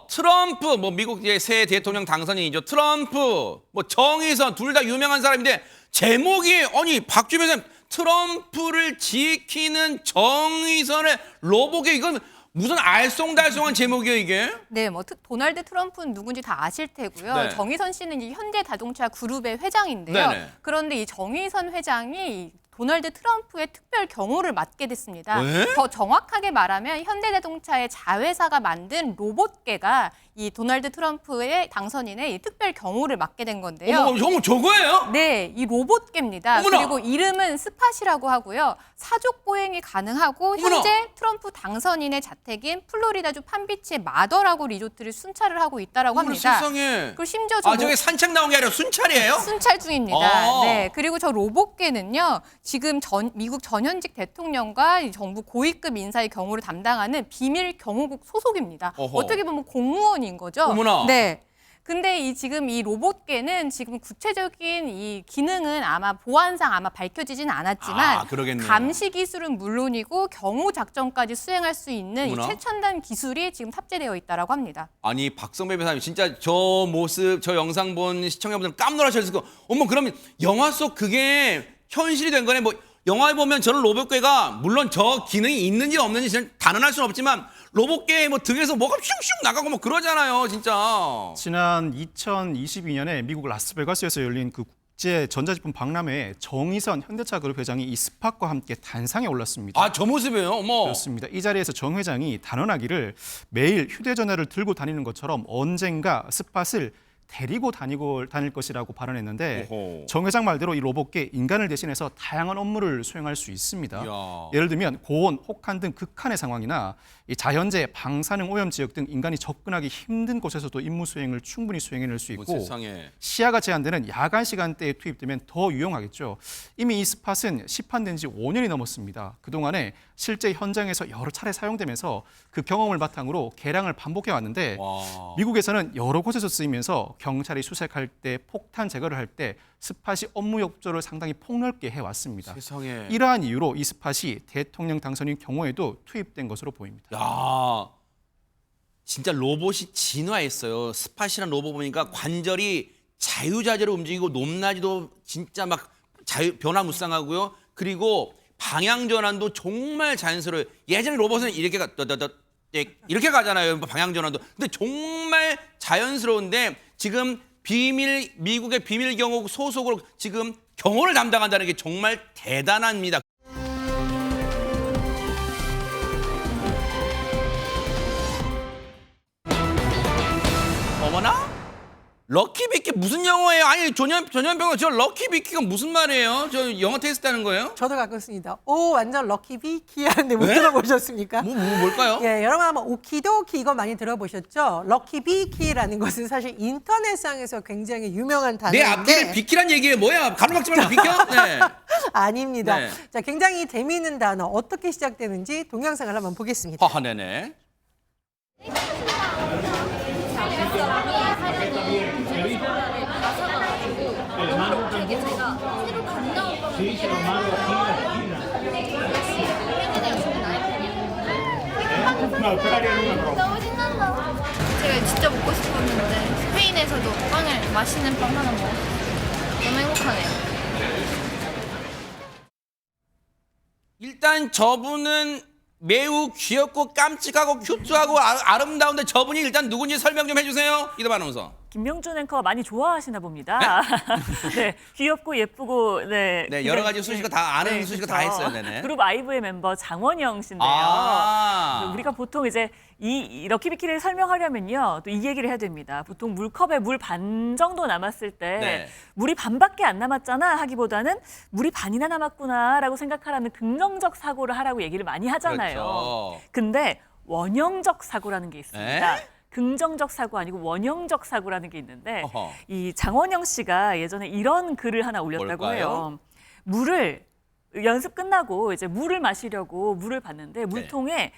트럼프, 미국 새 대통령 당선인이죠. 트럼프, 정의선, 둘 다 유명한 사람인데, 제목이, 박주변 선생님, 트럼프를 지키는 정의선의 로봇에 이건 무슨 알쏭달쏭한 제목이에요, 이게? 네, 도널드 트럼프는 누군지 다 아실 테고요. 네. 정의선 씨는 이제 현대자동차 그룹의 회장인데요. 네네. 그런데 이 정의선 회장이 도널드 트럼프의 특별 경호를 맡게 됐습니다. 왜? 더 정확하게 말하면 현대자동차의 자회사가 만든 로봇계가 이 도널드 트럼프의 당선인의 이 특별 경호를 맡게 된 건데요. 어머, 저거예요? 네, 이 로봇계입니다. 어머나! 그리고 이름은 스팟이라고 하고요. 사족 보행이 가능하고 어머나! 현재 트럼프 당선인의 자택인 플로리다주 판비치의 마더라고 리조트를 순찰을 하고 있다라고 합니다. 세상에. 그리고 심지어 저게 산책 나온 게 아니라 순찰이에요? 순찰 중입니다. 아. 네, 그리고 저 로봇계는요. 지금 미국 전현직 대통령과 이 정부 고위급 인사의 경호를 담당하는 비밀 경호국 소속입니다. 어허. 어떻게 보면 공무원인 거죠. 어머나. 네. 근데 지금 이 로봇계는 지금 구체적인 이 기능은 아마 보안상 아마 밝혀지진 않았지만 그러겠네요. 감시 기술은 물론이고 경호 작전까지 수행할 수 있는 이 어머나. 최첨단 기술이 지금 탑재되어 있다라고 합니다. 아니 박성배 변호사님 진짜 저 모습 저 영상 본 시청자분들은 깜놀하셨을 거. 그러면 영화 속 그게 현실이 된 거네. 영화에 보면 저런 로봇계가 물론 저 기능이 있는지 없는지 단언할 수는 없지만 로봇계 등에서 뭐가 슝슝 나가고 그러잖아요, 진짜. 지난 2022년에 미국 라스베가스에서 열린 그 국제 전자제품 박람회에 정의선 현대차 그룹 회장이 이 스팟과 함께 단상에 올랐습니다. 저 모습이에요. 어머. 그렇습니다. 이 자리에서 정 회장이 단언하기를 매일 휴대전화를 들고 다니는 것처럼 언젠가 스팟을 데리고 다닐 것이라고 발언했는데 오호. 정 회장 말대로 이 로봇계 인간을 대신해서 다양한 업무를 수행할 수 있습니다. 이야. 예를 들면 고온, 혹한 등 극한의 상황이나 이 자연재해, 방사능 오염 지역 등 인간이 접근하기 힘든 곳에서도 임무 수행을 충분히 수행해낼 수 있고 세상에. 시야가 제한되는 야간 시간대에 투입되면 더 유용하겠죠. 이미 이 스팟은 시판된 지 5년이 넘었습니다. 그동안에 실제 현장에서 여러 차례 사용되면서 그 경험을 바탕으로 개량을 반복해 왔는데 와. 미국에서는 여러 곳에서 쓰이면서 경찰이 수색할 때 폭탄 제거를 할 때 스팟이 업무 협조를 상당히 폭넓게 해왔습니다. 세상에. 이러한 이유로 이 스팟이 대통령 당선인 경우에도 투입된 것으로 보입니다. 야. 진짜 로봇이 진화했어요. 스팟이라는 로봇 보니까 관절이 자유자재로 움직이고 높낮이도 진짜 막 변화무쌍하고요. 그리고 방향 전환도 정말 자연스러워요. 예전에 로봇은 이렇게 이렇게 가잖아요. 방향 전환도. 근데 정말 자연스러운데 지금 미국의 비밀 경호 소속으로 지금 경호를 담당한다는 게 정말 대단합니다. 어머나? 럭키비키 무슨 영어예요? 아니 전현병원 저 럭키비키가 무슨 말이에요? 저 영어 테스트 하는 거예요? 저도 갖고 있습니다. 오, 완전 럭키 비키 하는데 못 네? 들어보셨습니까? 뭘까요? 예, 여러분 한번 오키도키 이거 많이 들어보셨죠? 럭키 비키라는 것은 사실 인터넷상에서 굉장히 유명한 내 단어인데 앞뒤를 비키란 얘기예요. 뭐야? 가로막지 말고 비켜? 네. 아닙니다. 네. 자, 굉장히 재미있는 단어 어떻게 시작되는지 동영상을 한번 보겠습니다. 네네. 너무 신난다. 제가 진짜 먹고 싶었는데 스페인에서도 빵을 맛있는 빵 하나 먹었어요. 너무 행복하네요. 일단 저분은 매우 귀엽고 깜찍하고 큐트하고 아름다운데 저분이 일단 누군지 설명 좀 해주세요. 이담 아나운서. 김명준 앵커가 많이 좋아하시나 봅니다. 네, 귀엽고 예쁘고 네, 네, 여러 가지 수식어 다 아는 수식어 다 그쵸. 했어요. 네네. 그룹 아이브의 멤버 장원영 씨인데요. 아. 우리가 보통 이제 이 럭키비키를 설명하려면요, 또 이 얘기를 해야 됩니다. 보통 물컵에 물 반 정도 남았을 때 네. 물이 반밖에 안 남았잖아 하기보다는 물이 반이나 남았구나라고 생각하라는 긍정적 사고를 하라고 얘기를 많이 하잖아요. 그렇죠. 근데 원형적 사고라는 게 있습니다. 에? 긍정적 사고 아니고 원형적 사고라는 게 있는데 어허. 이 장원영 씨가 예전에 이런 글을 하나 올렸다고 뭘까요? 해요. 물을 연습 끝나고 이제 물을 마시려고 물을 봤는데 물통에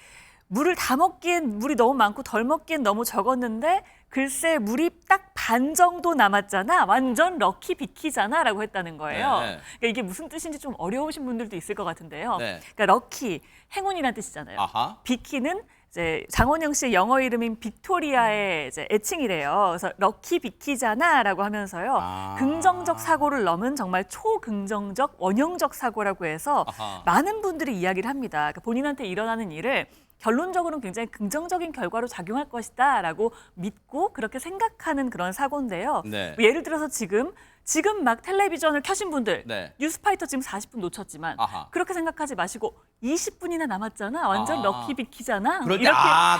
물을 다 먹기엔 물이 너무 많고 덜 먹기엔 너무 적었는데 글쎄 물이 딱 반 정도 남았잖아. 완전 럭키 비키잖아라고 했다는 거예요. 네. 그러니까 이게 무슨 뜻인지 좀 어려우신 분들도 있을 것 같은데요. 네. 그러니까 럭키 행운이란 뜻이잖아요. 아하. 비키는 이제 장원영 씨의 영어 이름인 빅토리아의 이제 애칭이래요. 그래서 럭키 비키잖아라고 하면서요. 아. 긍정적 사고를 넘은 정말 초긍정적 원형적 사고라고 해서 아하. 많은 분들이 이야기를 합니다. 그러니까 본인한테 일어나는 일을 결론적으로는 굉장히 긍정적인 결과로 작용할 것이다라고 믿고 그렇게 생각하는 그런 사고인데요. 네. 뭐 예를 들어서 지금 막 텔레비전을 켜신 분들 네. 뉴스파이터 지금 40분 놓쳤지만 아하. 그렇게 생각하지 마시고 20분이나 남았잖아. 완전 아. 럭키 비키잖아. 그럴 때,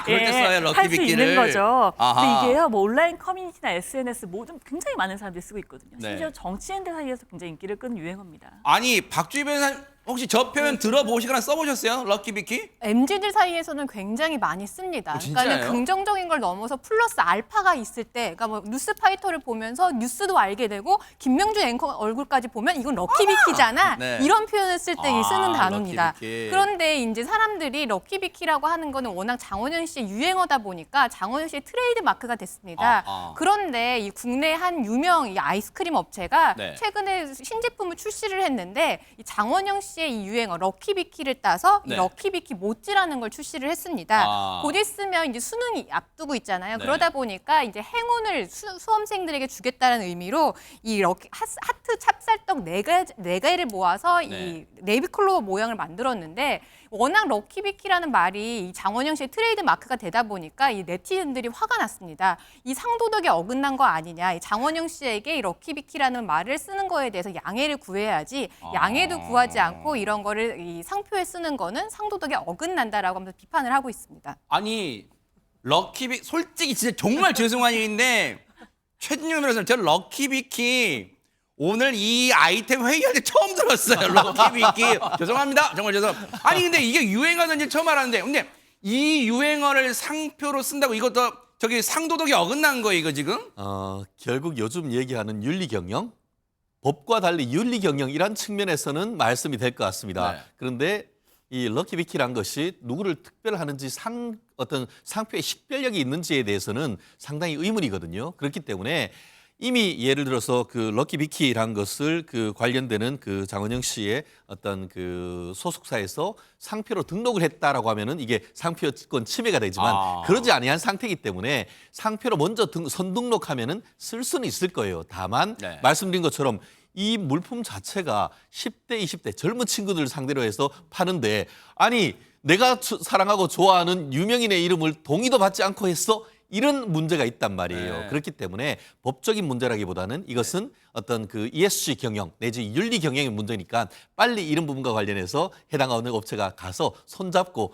그럴 때 써요, 럭키 할 수 비키를. 있는 거죠. 아하. 근데 이게요, 뭐 온라인 커뮤니티나 SNS 모든 굉장히 많은 사람들이 쓰고 있거든요. 네. 심지어 정치인들 사이에서 굉장히 인기를 끄는 유행어입니다. 아니 박주희 변호사님 혹시 저 표현 들어보시거나 써보셨어요? 럭키비키? MZ들 사이에서는 굉장히 많이 씁니다. 진짜요? 그러니까 긍정적인 걸 넘어서 플러스 알파가 있을 때, 그러니까 뭐 뉴스파이터를 보면서 뉴스도 알게 되고 김명준 앵커 얼굴까지 보면 이건 럭키비키잖아. 네. 이런 표현을 쓸 때 아, 쓰는 단어입니다. 럭키비키. 그런데 이제 사람들이 럭키비키라고 하는 거는 워낙 장원영 씨의 유행어다 보니까 장원영 씨의 트레이드 마크가 됐습니다. 그런데 이 국내 한 유명 이 아이스크림 업체가 네. 최근에 신제품을 출시를 했는데 이 장원영 씨의 이 유행어 럭키비키를 따서 이 네. 럭키비키 모찌라는 걸 출시를 했습니다. 아. 곧 있으면 이제 수능이 앞두고 있잖아요. 네. 그러다 보니까 이제 행운을 수험생들에게 주겠다는 의미로 이 럭키 하트 찹쌀떡 네 개를 모아서 네. 이 네이비클로버 모양을 만들었는데 워낙 럭키비키라는 말이 이 장원영 씨의 트레이드 마크가 되다 보니까 이 네티즌들이 화가 났습니다. 이 상도덕에 어긋난 거 아니냐. 이 장원영 씨에게 이 럭키비키라는 말을 쓰는 거에 대해서 양해를 구해야지 양해도 구하지 않고 이런 거를 이 상표에 쓰는 거는 상도덕에 어긋난다라고 하면서 비판을 하고 있습니다. 아니 럭키비 솔직히 진짜 정말 죄송한 일인데 최진영 변호사님 저 럭키비키 오늘 이 아이템 회의할 때 처음 들었어요. 럭키비키 죄송합니다. 정말 죄송합니다. 아니 근데 이게 유행어인지 처음 알았는데 근데 이 유행어를 상표로 쓴다고 이것도 저기 상도덕이 어긋난 거예요 이거 지금? 결국 요즘 얘기하는 윤리경영, 법과 달리 윤리경영이란 측면에서는 말씀이 될 것 같습니다. 네. 그런데 이 럭키비키란 것이 누구를 특별하는지 어떤 상표의 식별력이 있는지에 대해서는 상당히 의문이거든요. 그렇기 때문에 이미 예를 들어서 그 럭키비키라는 것을 그 관련되는 그 장원영 씨의 어떤 그 소속사에서 상표로 등록을 했다라고 하면은 이게 상표권 침해가 되지만 그러지 아니한 상태이기 때문에 상표로 먼저 선등록하면은 쓸 수는 있을 거예요. 다만 네. 말씀드린 것처럼 이 물품 자체가 10대, 20대 젊은 친구들 상대로 해서 파는데 아니 내가 사랑하고 좋아하는 유명인의 이름을 동의도 받지 않고 했어? 이런 문제가 있단 말이에요. 네. 그렇기 때문에 법적인 문제라기보다는 이것은 어떤 그 ESG 경영 내지 윤리 경영의 문제니까 빨리 이런 부분과 관련해서 해당하는 업체가 가서 손잡고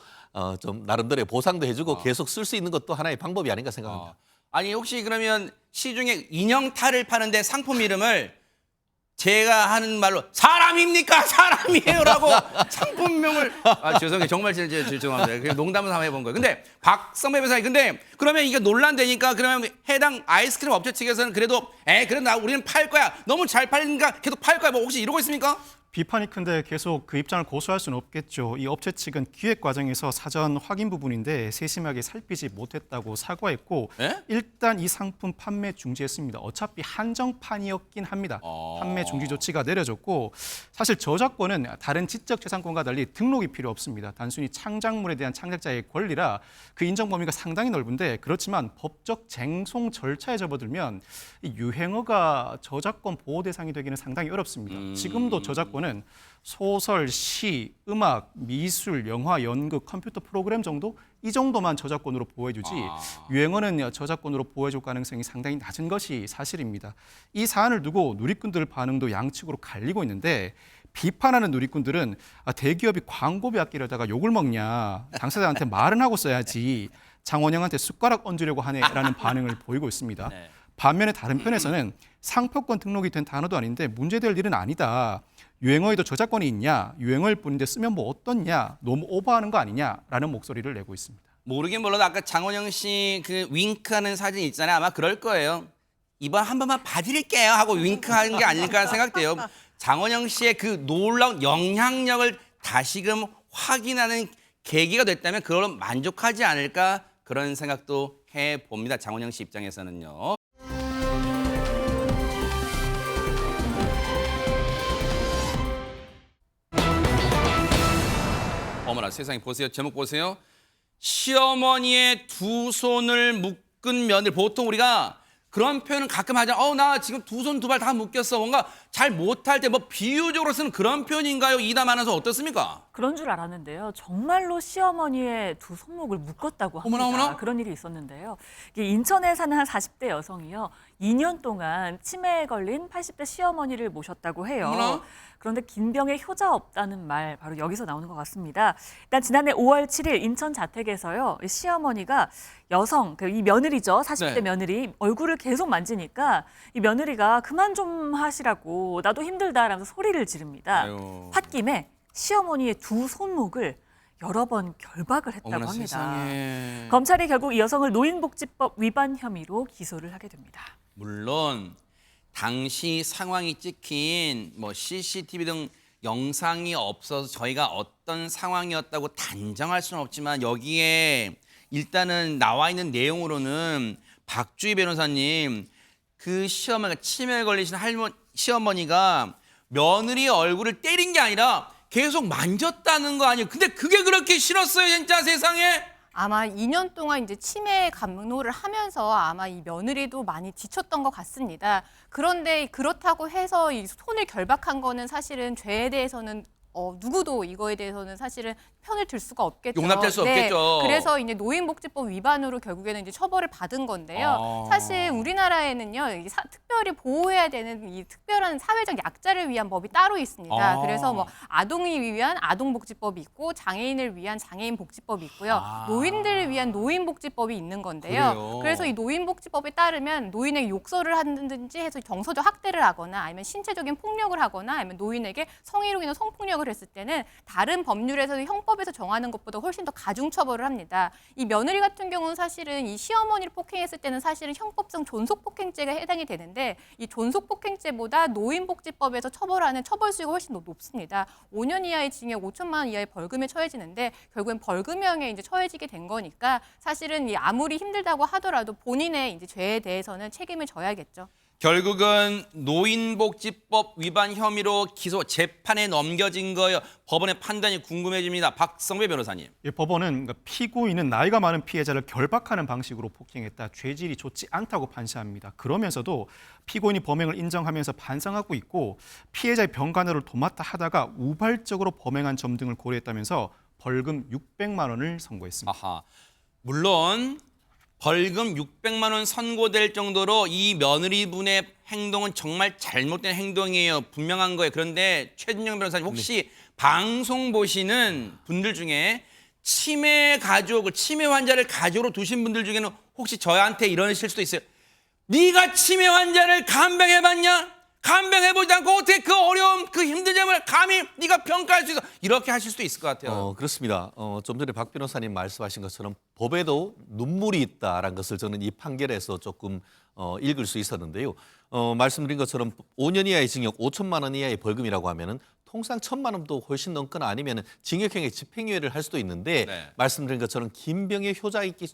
좀 나름대로의 보상도 해주고 계속 쓸 수 있는 것도 하나의 방법이 아닌가 생각합니다. 아니 혹시 그러면 시중에 인형탈을 파는데 상품 이름을 제가 하는 말로 사람입니까? 사람이에요라고 상품명을 죄송해요. 정말 죄송합니다. 그냥 농담을 한번 해본 거예요. 근데 박성배 변호사님 근데 그러면 이게 논란되니까 그러면 해당 아이스크림 업체 측에서는 그래도 그래도 우리는 팔 거야. 너무 잘 팔리니까 계속 팔 거야. 뭐 혹시 이러고 있습니까? 비판이 큰데 계속 그 입장을 고수할 수는 없겠죠. 이 업체 측은 기획 과정에서 사전 확인 부분인데 세심하게 살피지 못했다고 사과했고 에? 일단 이 상품 판매 중지했습니다. 어차피 한정판이었긴 합니다. 판매 중지 조치가 내려졌고 사실 저작권은 다른 지적재산권과 달리 등록이 필요 없습니다. 단순히 창작물에 대한 창작자의 권리라 그 인정 범위가 상당히 넓은데 그렇지만 법적 쟁송 절차에 접어들면 이 유행어가 저작권 보호 대상이 되기는 상당히 어렵습니다. 지금도 저작권은 소설, 시, 음악, 미술, 영화, 연극, 컴퓨터 프로그램 정도 이 정도만 저작권으로 보호해주지 유행어는 저작권으로 보호해줄 가능성이 상당히 낮은 것이 사실입니다. 이 사안을 두고 누리꾼들 반응도 양측으로 갈리고 있는데 비판하는 누리꾼들은 대기업이 광고비 아끼려다가 욕을 먹냐 당사자한테 말은 하고 써야지 장원영한테 숟가락 얹으려고 하네라는 반응을 보이고 있습니다. 네. 반면에 다른 편에서는 상표권 등록이 된 단어도 아닌데 문제될 일은 아니다. 유행어에도 저작권이 있냐? 유행어일 뿐인데 쓰면 뭐 어떻냐? 너무 오버하는 거 아니냐라는 목소리를 내고 있습니다. 모르긴 몰라도 아까 장원영 씨 그 윙크하는 사진 있잖아요. 아마 그럴 거예요. 이번 한 번만 봐드릴게요 하고 윙크하는 게 아닐까 생각돼요. 장원영 씨의 그 놀라운 영향력을 다시금 확인하는 계기가 됐다면 그걸로 만족하지 않을까 그런 생각도 해봅니다. 장원영 씨 입장에서는요. 어머나 세상에 보세요. 제목 보세요. 시어머니의 두 손을 묶은 며느리. 보통 우리가 그런 표현은 가끔 하잖아요. 나 지금 두 손 두 발 다 묶였어. 뭔가 잘 못할 때 뭐 비유적으로 쓰는 그런 표현인가요? 이담 아나운서 어떻습니까? 그런 줄 알았는데요. 정말로 시어머니의 두 손목을 묶었다고 합니다. 어머나. 그런 일이 있었는데요. 이게 인천에 사는 한 40대 여성이요. 2년 동안 치매에 걸린 80대 시어머니를 모셨다고 해요. 어머나. 그런데 긴 병에 효자 없다는 말 바로 여기서 나오는 것 같습니다. 일단 지난해 5월 7일 인천 자택에서요. 이 시어머니가 여성, 이 며느리죠. 40대 네. 며느리 얼굴을 계속 만지니까 이 며느리가 그만 좀 하시라고 나도 힘들다라면서 소리를 지릅니다. 아유. 홧김에 시어머니의 두 손목을 여러 번 결박을 했다고 어머나 합니다. 세상에. 검찰이 결국 이 여성을 노인복지법 위반 혐의로 기소를 하게 됩니다. 물론 당시 상황이 찍힌 뭐 CCTV 등 영상이 없어서 저희가 어떤 상황이었다고 단정할 수는 없지만 여기에 일단은 나와 있는 내용으로는 박주희 변호사님 그 시어머니가 치매에 걸리신 시어머니가 며느리 얼굴을 때린 게 아니라 계속 만졌다는 거 아니에요? 근데 그게 그렇게 싫었어요, 진짜 세상에? 아마 2년 동안 이제 치매 감노를 하면서 아마 이 며느리도 많이 지쳤던 것 같습니다. 그런데 그렇다고 해서 이 손을 결박한 거는 사실은 죄에 대해서는 누구도 이거에 대해서는 사실은 편을 들 수가 없겠죠. 용납될 수 없겠죠. 그래서 이제 노인복지법 위반으로 결국에는 이제 처벌을 받은 건데요. 사실 우리나라에는요, 특별히 보호해야 되는 이 특별한 사회적 약자를 위한 법이 따로 있습니다. 그래서 뭐 아동을 위한 아동복지법이 있고 장애인을 위한 장애인복지법이 있고요. 노인들을 위한 노인복지법이 있는 건데요. 그래요? 그래서 이 노인복지법에 따르면 노인에게 욕설을 하든지 해서 정서적 학대를 하거나 아니면 신체적인 폭력을 하거나 아니면 노인에게 성희롱이나 성폭력을 했을 때는 다른 법률에서 형법에서 정하는 것보다 훨씬 더 가중 처벌을 합니다. 이 며느리 같은 경우는 사실은 이 시어머니를 폭행했을 때는 사실은 형법상 존속폭행죄가 해당이 되는데 이 존속폭행죄보다 노인복지법에서 처벌하는 처벌 수위가 훨씬 더 높습니다. 5년 이하의 징역 5천만 원 이하의 벌금에 처해지는데 결국엔 벌금형에 이제 처해지게 된 거니까 사실은 아무리 힘들다고 하더라도 본인의 이제 죄에 대해서는 책임을 져야겠죠. 결국은 노인복지법 위반 혐의로 기소 재판에 넘겨진 거예요. 법원의 판단이 궁금해집니다. 박성배 변호사님. 이 법원은 피고인은 나이가 많은 피해자를 결박하는 방식으로 폭행했다. 죄질이 좋지 않다고 판시합니다. 그러면서도 피고인이 범행을 인정하면서 반성하고 있고 피해자의 병간호를 도맡아 하다가 우발적으로 범행한 점 등을 고려했다면서 벌금 600만 원을 선고했습니다. 아하. 물론 벌금 600만 원 선고될 정도로 이 며느리분의 행동은 정말 잘못된 행동이에요. 분명한 거예요. 그런데 최준영 변호사님 혹시 방송 보시는 분들 중에 치매 환자를 가족으로 두신 분들 중에는 혹시 저한테 이러실 수도 있어요. 네가 치매 환자를 간병해봤냐? 간병해보지 않고 어떻게 그 어려움, 그 힘든 점을 감히 네가 평가할 수 있어? 이렇게 하실 수도 있을 것 같아요. 그렇습니다. 좀 전에 박 변호사님 말씀하신 것처럼 법에도 눈물이 있다라는 것을 저는 이 판결에서 조금 읽을 수 있었는데요. 말씀드린 것처럼 5년 이하의 징역, 5천만 원 이하의 벌금이라고 하면은 통상 1,000만 원도 훨씬 넘거나 아니면 징역형의 집행유예를 할 수도 있는데 네. 말씀드린 것처럼 긴병의 효자 있기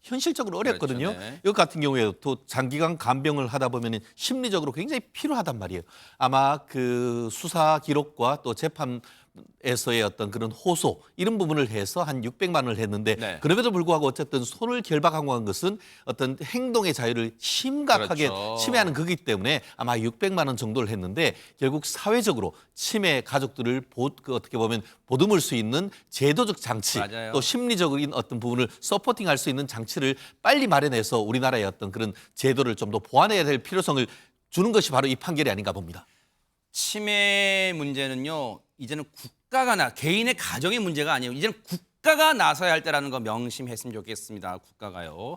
현실적으로 어렵거든요. 그렇죠, 네. 이것 같은 경우에도 또 장기간 간병을 하다 보면 심리적으로 굉장히 피로하단 말이에요. 아마 그 수사 기록과 또 재판에서의 어떤 그런 호소 이런 부분을 해서 한 600만 원을 했는데 네. 그럼에도 불구하고 어쨌든 손을 결박하고 한 것은 어떤 행동의 자유를 심각하게 그렇죠. 침해하는 거기 때문에 아마 600만 원 정도를 했는데 결국 사회적으로 치매 가족들을 어떻게 보면 보듬을 수 있는 제도적 장치 맞아요. 또 심리적인 어떤 부분을 서포팅할 수 있는 장치를 빨리 마련해서 우리나라의 어떤 그런 제도를 좀 더 보완해야 될 필요성을 주는 것이 바로 이 판결이 아닌가 봅니다. 치매 문제는요. 이제는 국가가 개인의 가정의 문제가 아니에요. 이제는 국가가 나서야 할 때라는 거 명심했으면 좋겠습니다. 국가가요.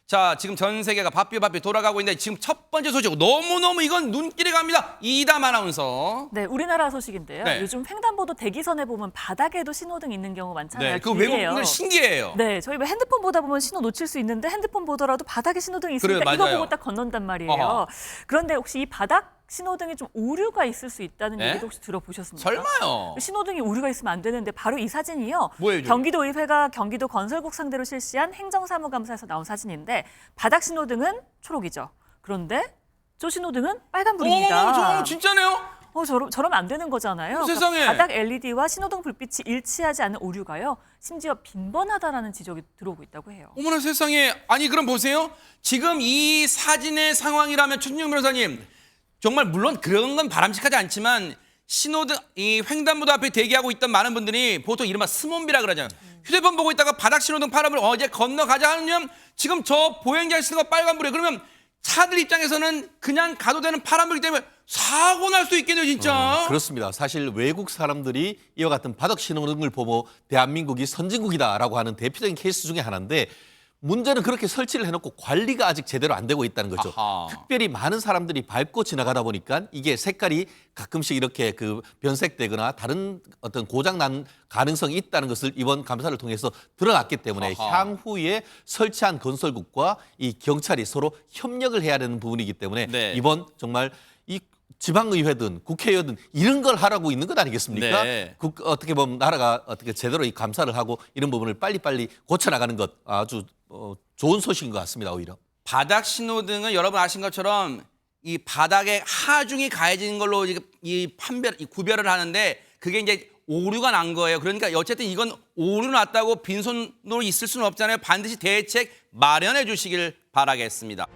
자, 지금 전 세계가 바삐 돌아가고 있는데 지금 첫 번째 소식 너무너무 이건 눈길이 갑니다. 이담 아나운서. 네, 우리나라 소식인데요. 네. 요즘 횡단보도 대기선에 보면 바닥에도 신호등 있는 경우 많잖아요. 네, 그 외국 길게요. 분들 신기해요. 네, 저희 뭐 핸드폰 보다 보면 신호 놓칠 수 있는데 핸드폰 보더라도 바닥에 신호등이 있으니까 그래요, 이거 맞아요. 보고 딱 건넌단 말이에요. 어허. 그런데 혹시 이 바닥 신호등에 좀 오류가 있을 수 있다는 네? 얘기도 혹시 들어보셨습니까? 설마요. 신호등이 오류가 있으면 안 되는데 바로 이 사진이요. 뭐예요, 이게? 경기도의회가 경기도 건설국 상대로 실시한 행정사무감사에서 나온 사진인데 바닥 신호등은 초록이죠. 그런데 저 신호등은 빨간불입니다. 저 진짜네요. 저러면 안 되는 거잖아요. 세상에. 그러니까 바닥 LED와 신호등 불빛이 일치하지 않는 오류가요. 심지어 빈번하다라는 지적이 들어오고 있다고 해요. 어머나 세상에. 아니 그럼 보세요. 지금 이 사진의 상황이라면 최준영 변호사님 정말 물론 그런 건 바람직하지 않지만 신호등 이 횡단보도 앞에 대기하고 있던 많은 분들이 보통 이른바 스몬비라 그러잖아요. 휴대폰 보고 있다가 바닥 신호등 파란불 이제 건너가자 하면 지금 저 보행자 쓰는 거 빨간불이에요. 그러면 차들 입장에서는 그냥 가도 되는 파란불이기 때문에 사고 날 수 있겠네요, 진짜. 그렇습니다. 사실 외국 사람들이 이와 같은 바닥 신호등을 보고 대한민국이 선진국이다라고 하는 대표적인 케이스 중에 하나인데 문제는 그렇게 설치를 해놓고 관리가 아직 제대로 안 되고 있다는 거죠. 아하. 특별히 많은 사람들이 밟고 지나가다 보니까 이게 색깔이 가끔씩 이렇게 그 변색되거나 다른 어떤 고장 난 가능성이 있다는 것을 이번 감사를 통해서 드러났기 때문에 아하. 향후에 설치한 건설국과 이 경찰이 서로 협력을 해야 되는 부분이기 때문에 네. 이번 정말 이 지방의회든 국회의원든 이런 걸 하라고 있는 것 아니겠습니까? 네. 어떻게 보면 나라가 어떻게 제대로 이 감사를 하고 이런 부분을 빨리빨리 고쳐나가는 것 아주 좋은 소식인 것 같습니다. 오히려. 바닥 신호등은 여러분 아신 것처럼 이 바닥에 하중이 가해진 걸로 이 구별을 하는데 그게 이제 오류가 난 거예요. 그러니까 어쨌든 이건 오류 났다고 빈손으로 있을 수는 없잖아요. 반드시 대책 마련해 주시길 바라겠습니다.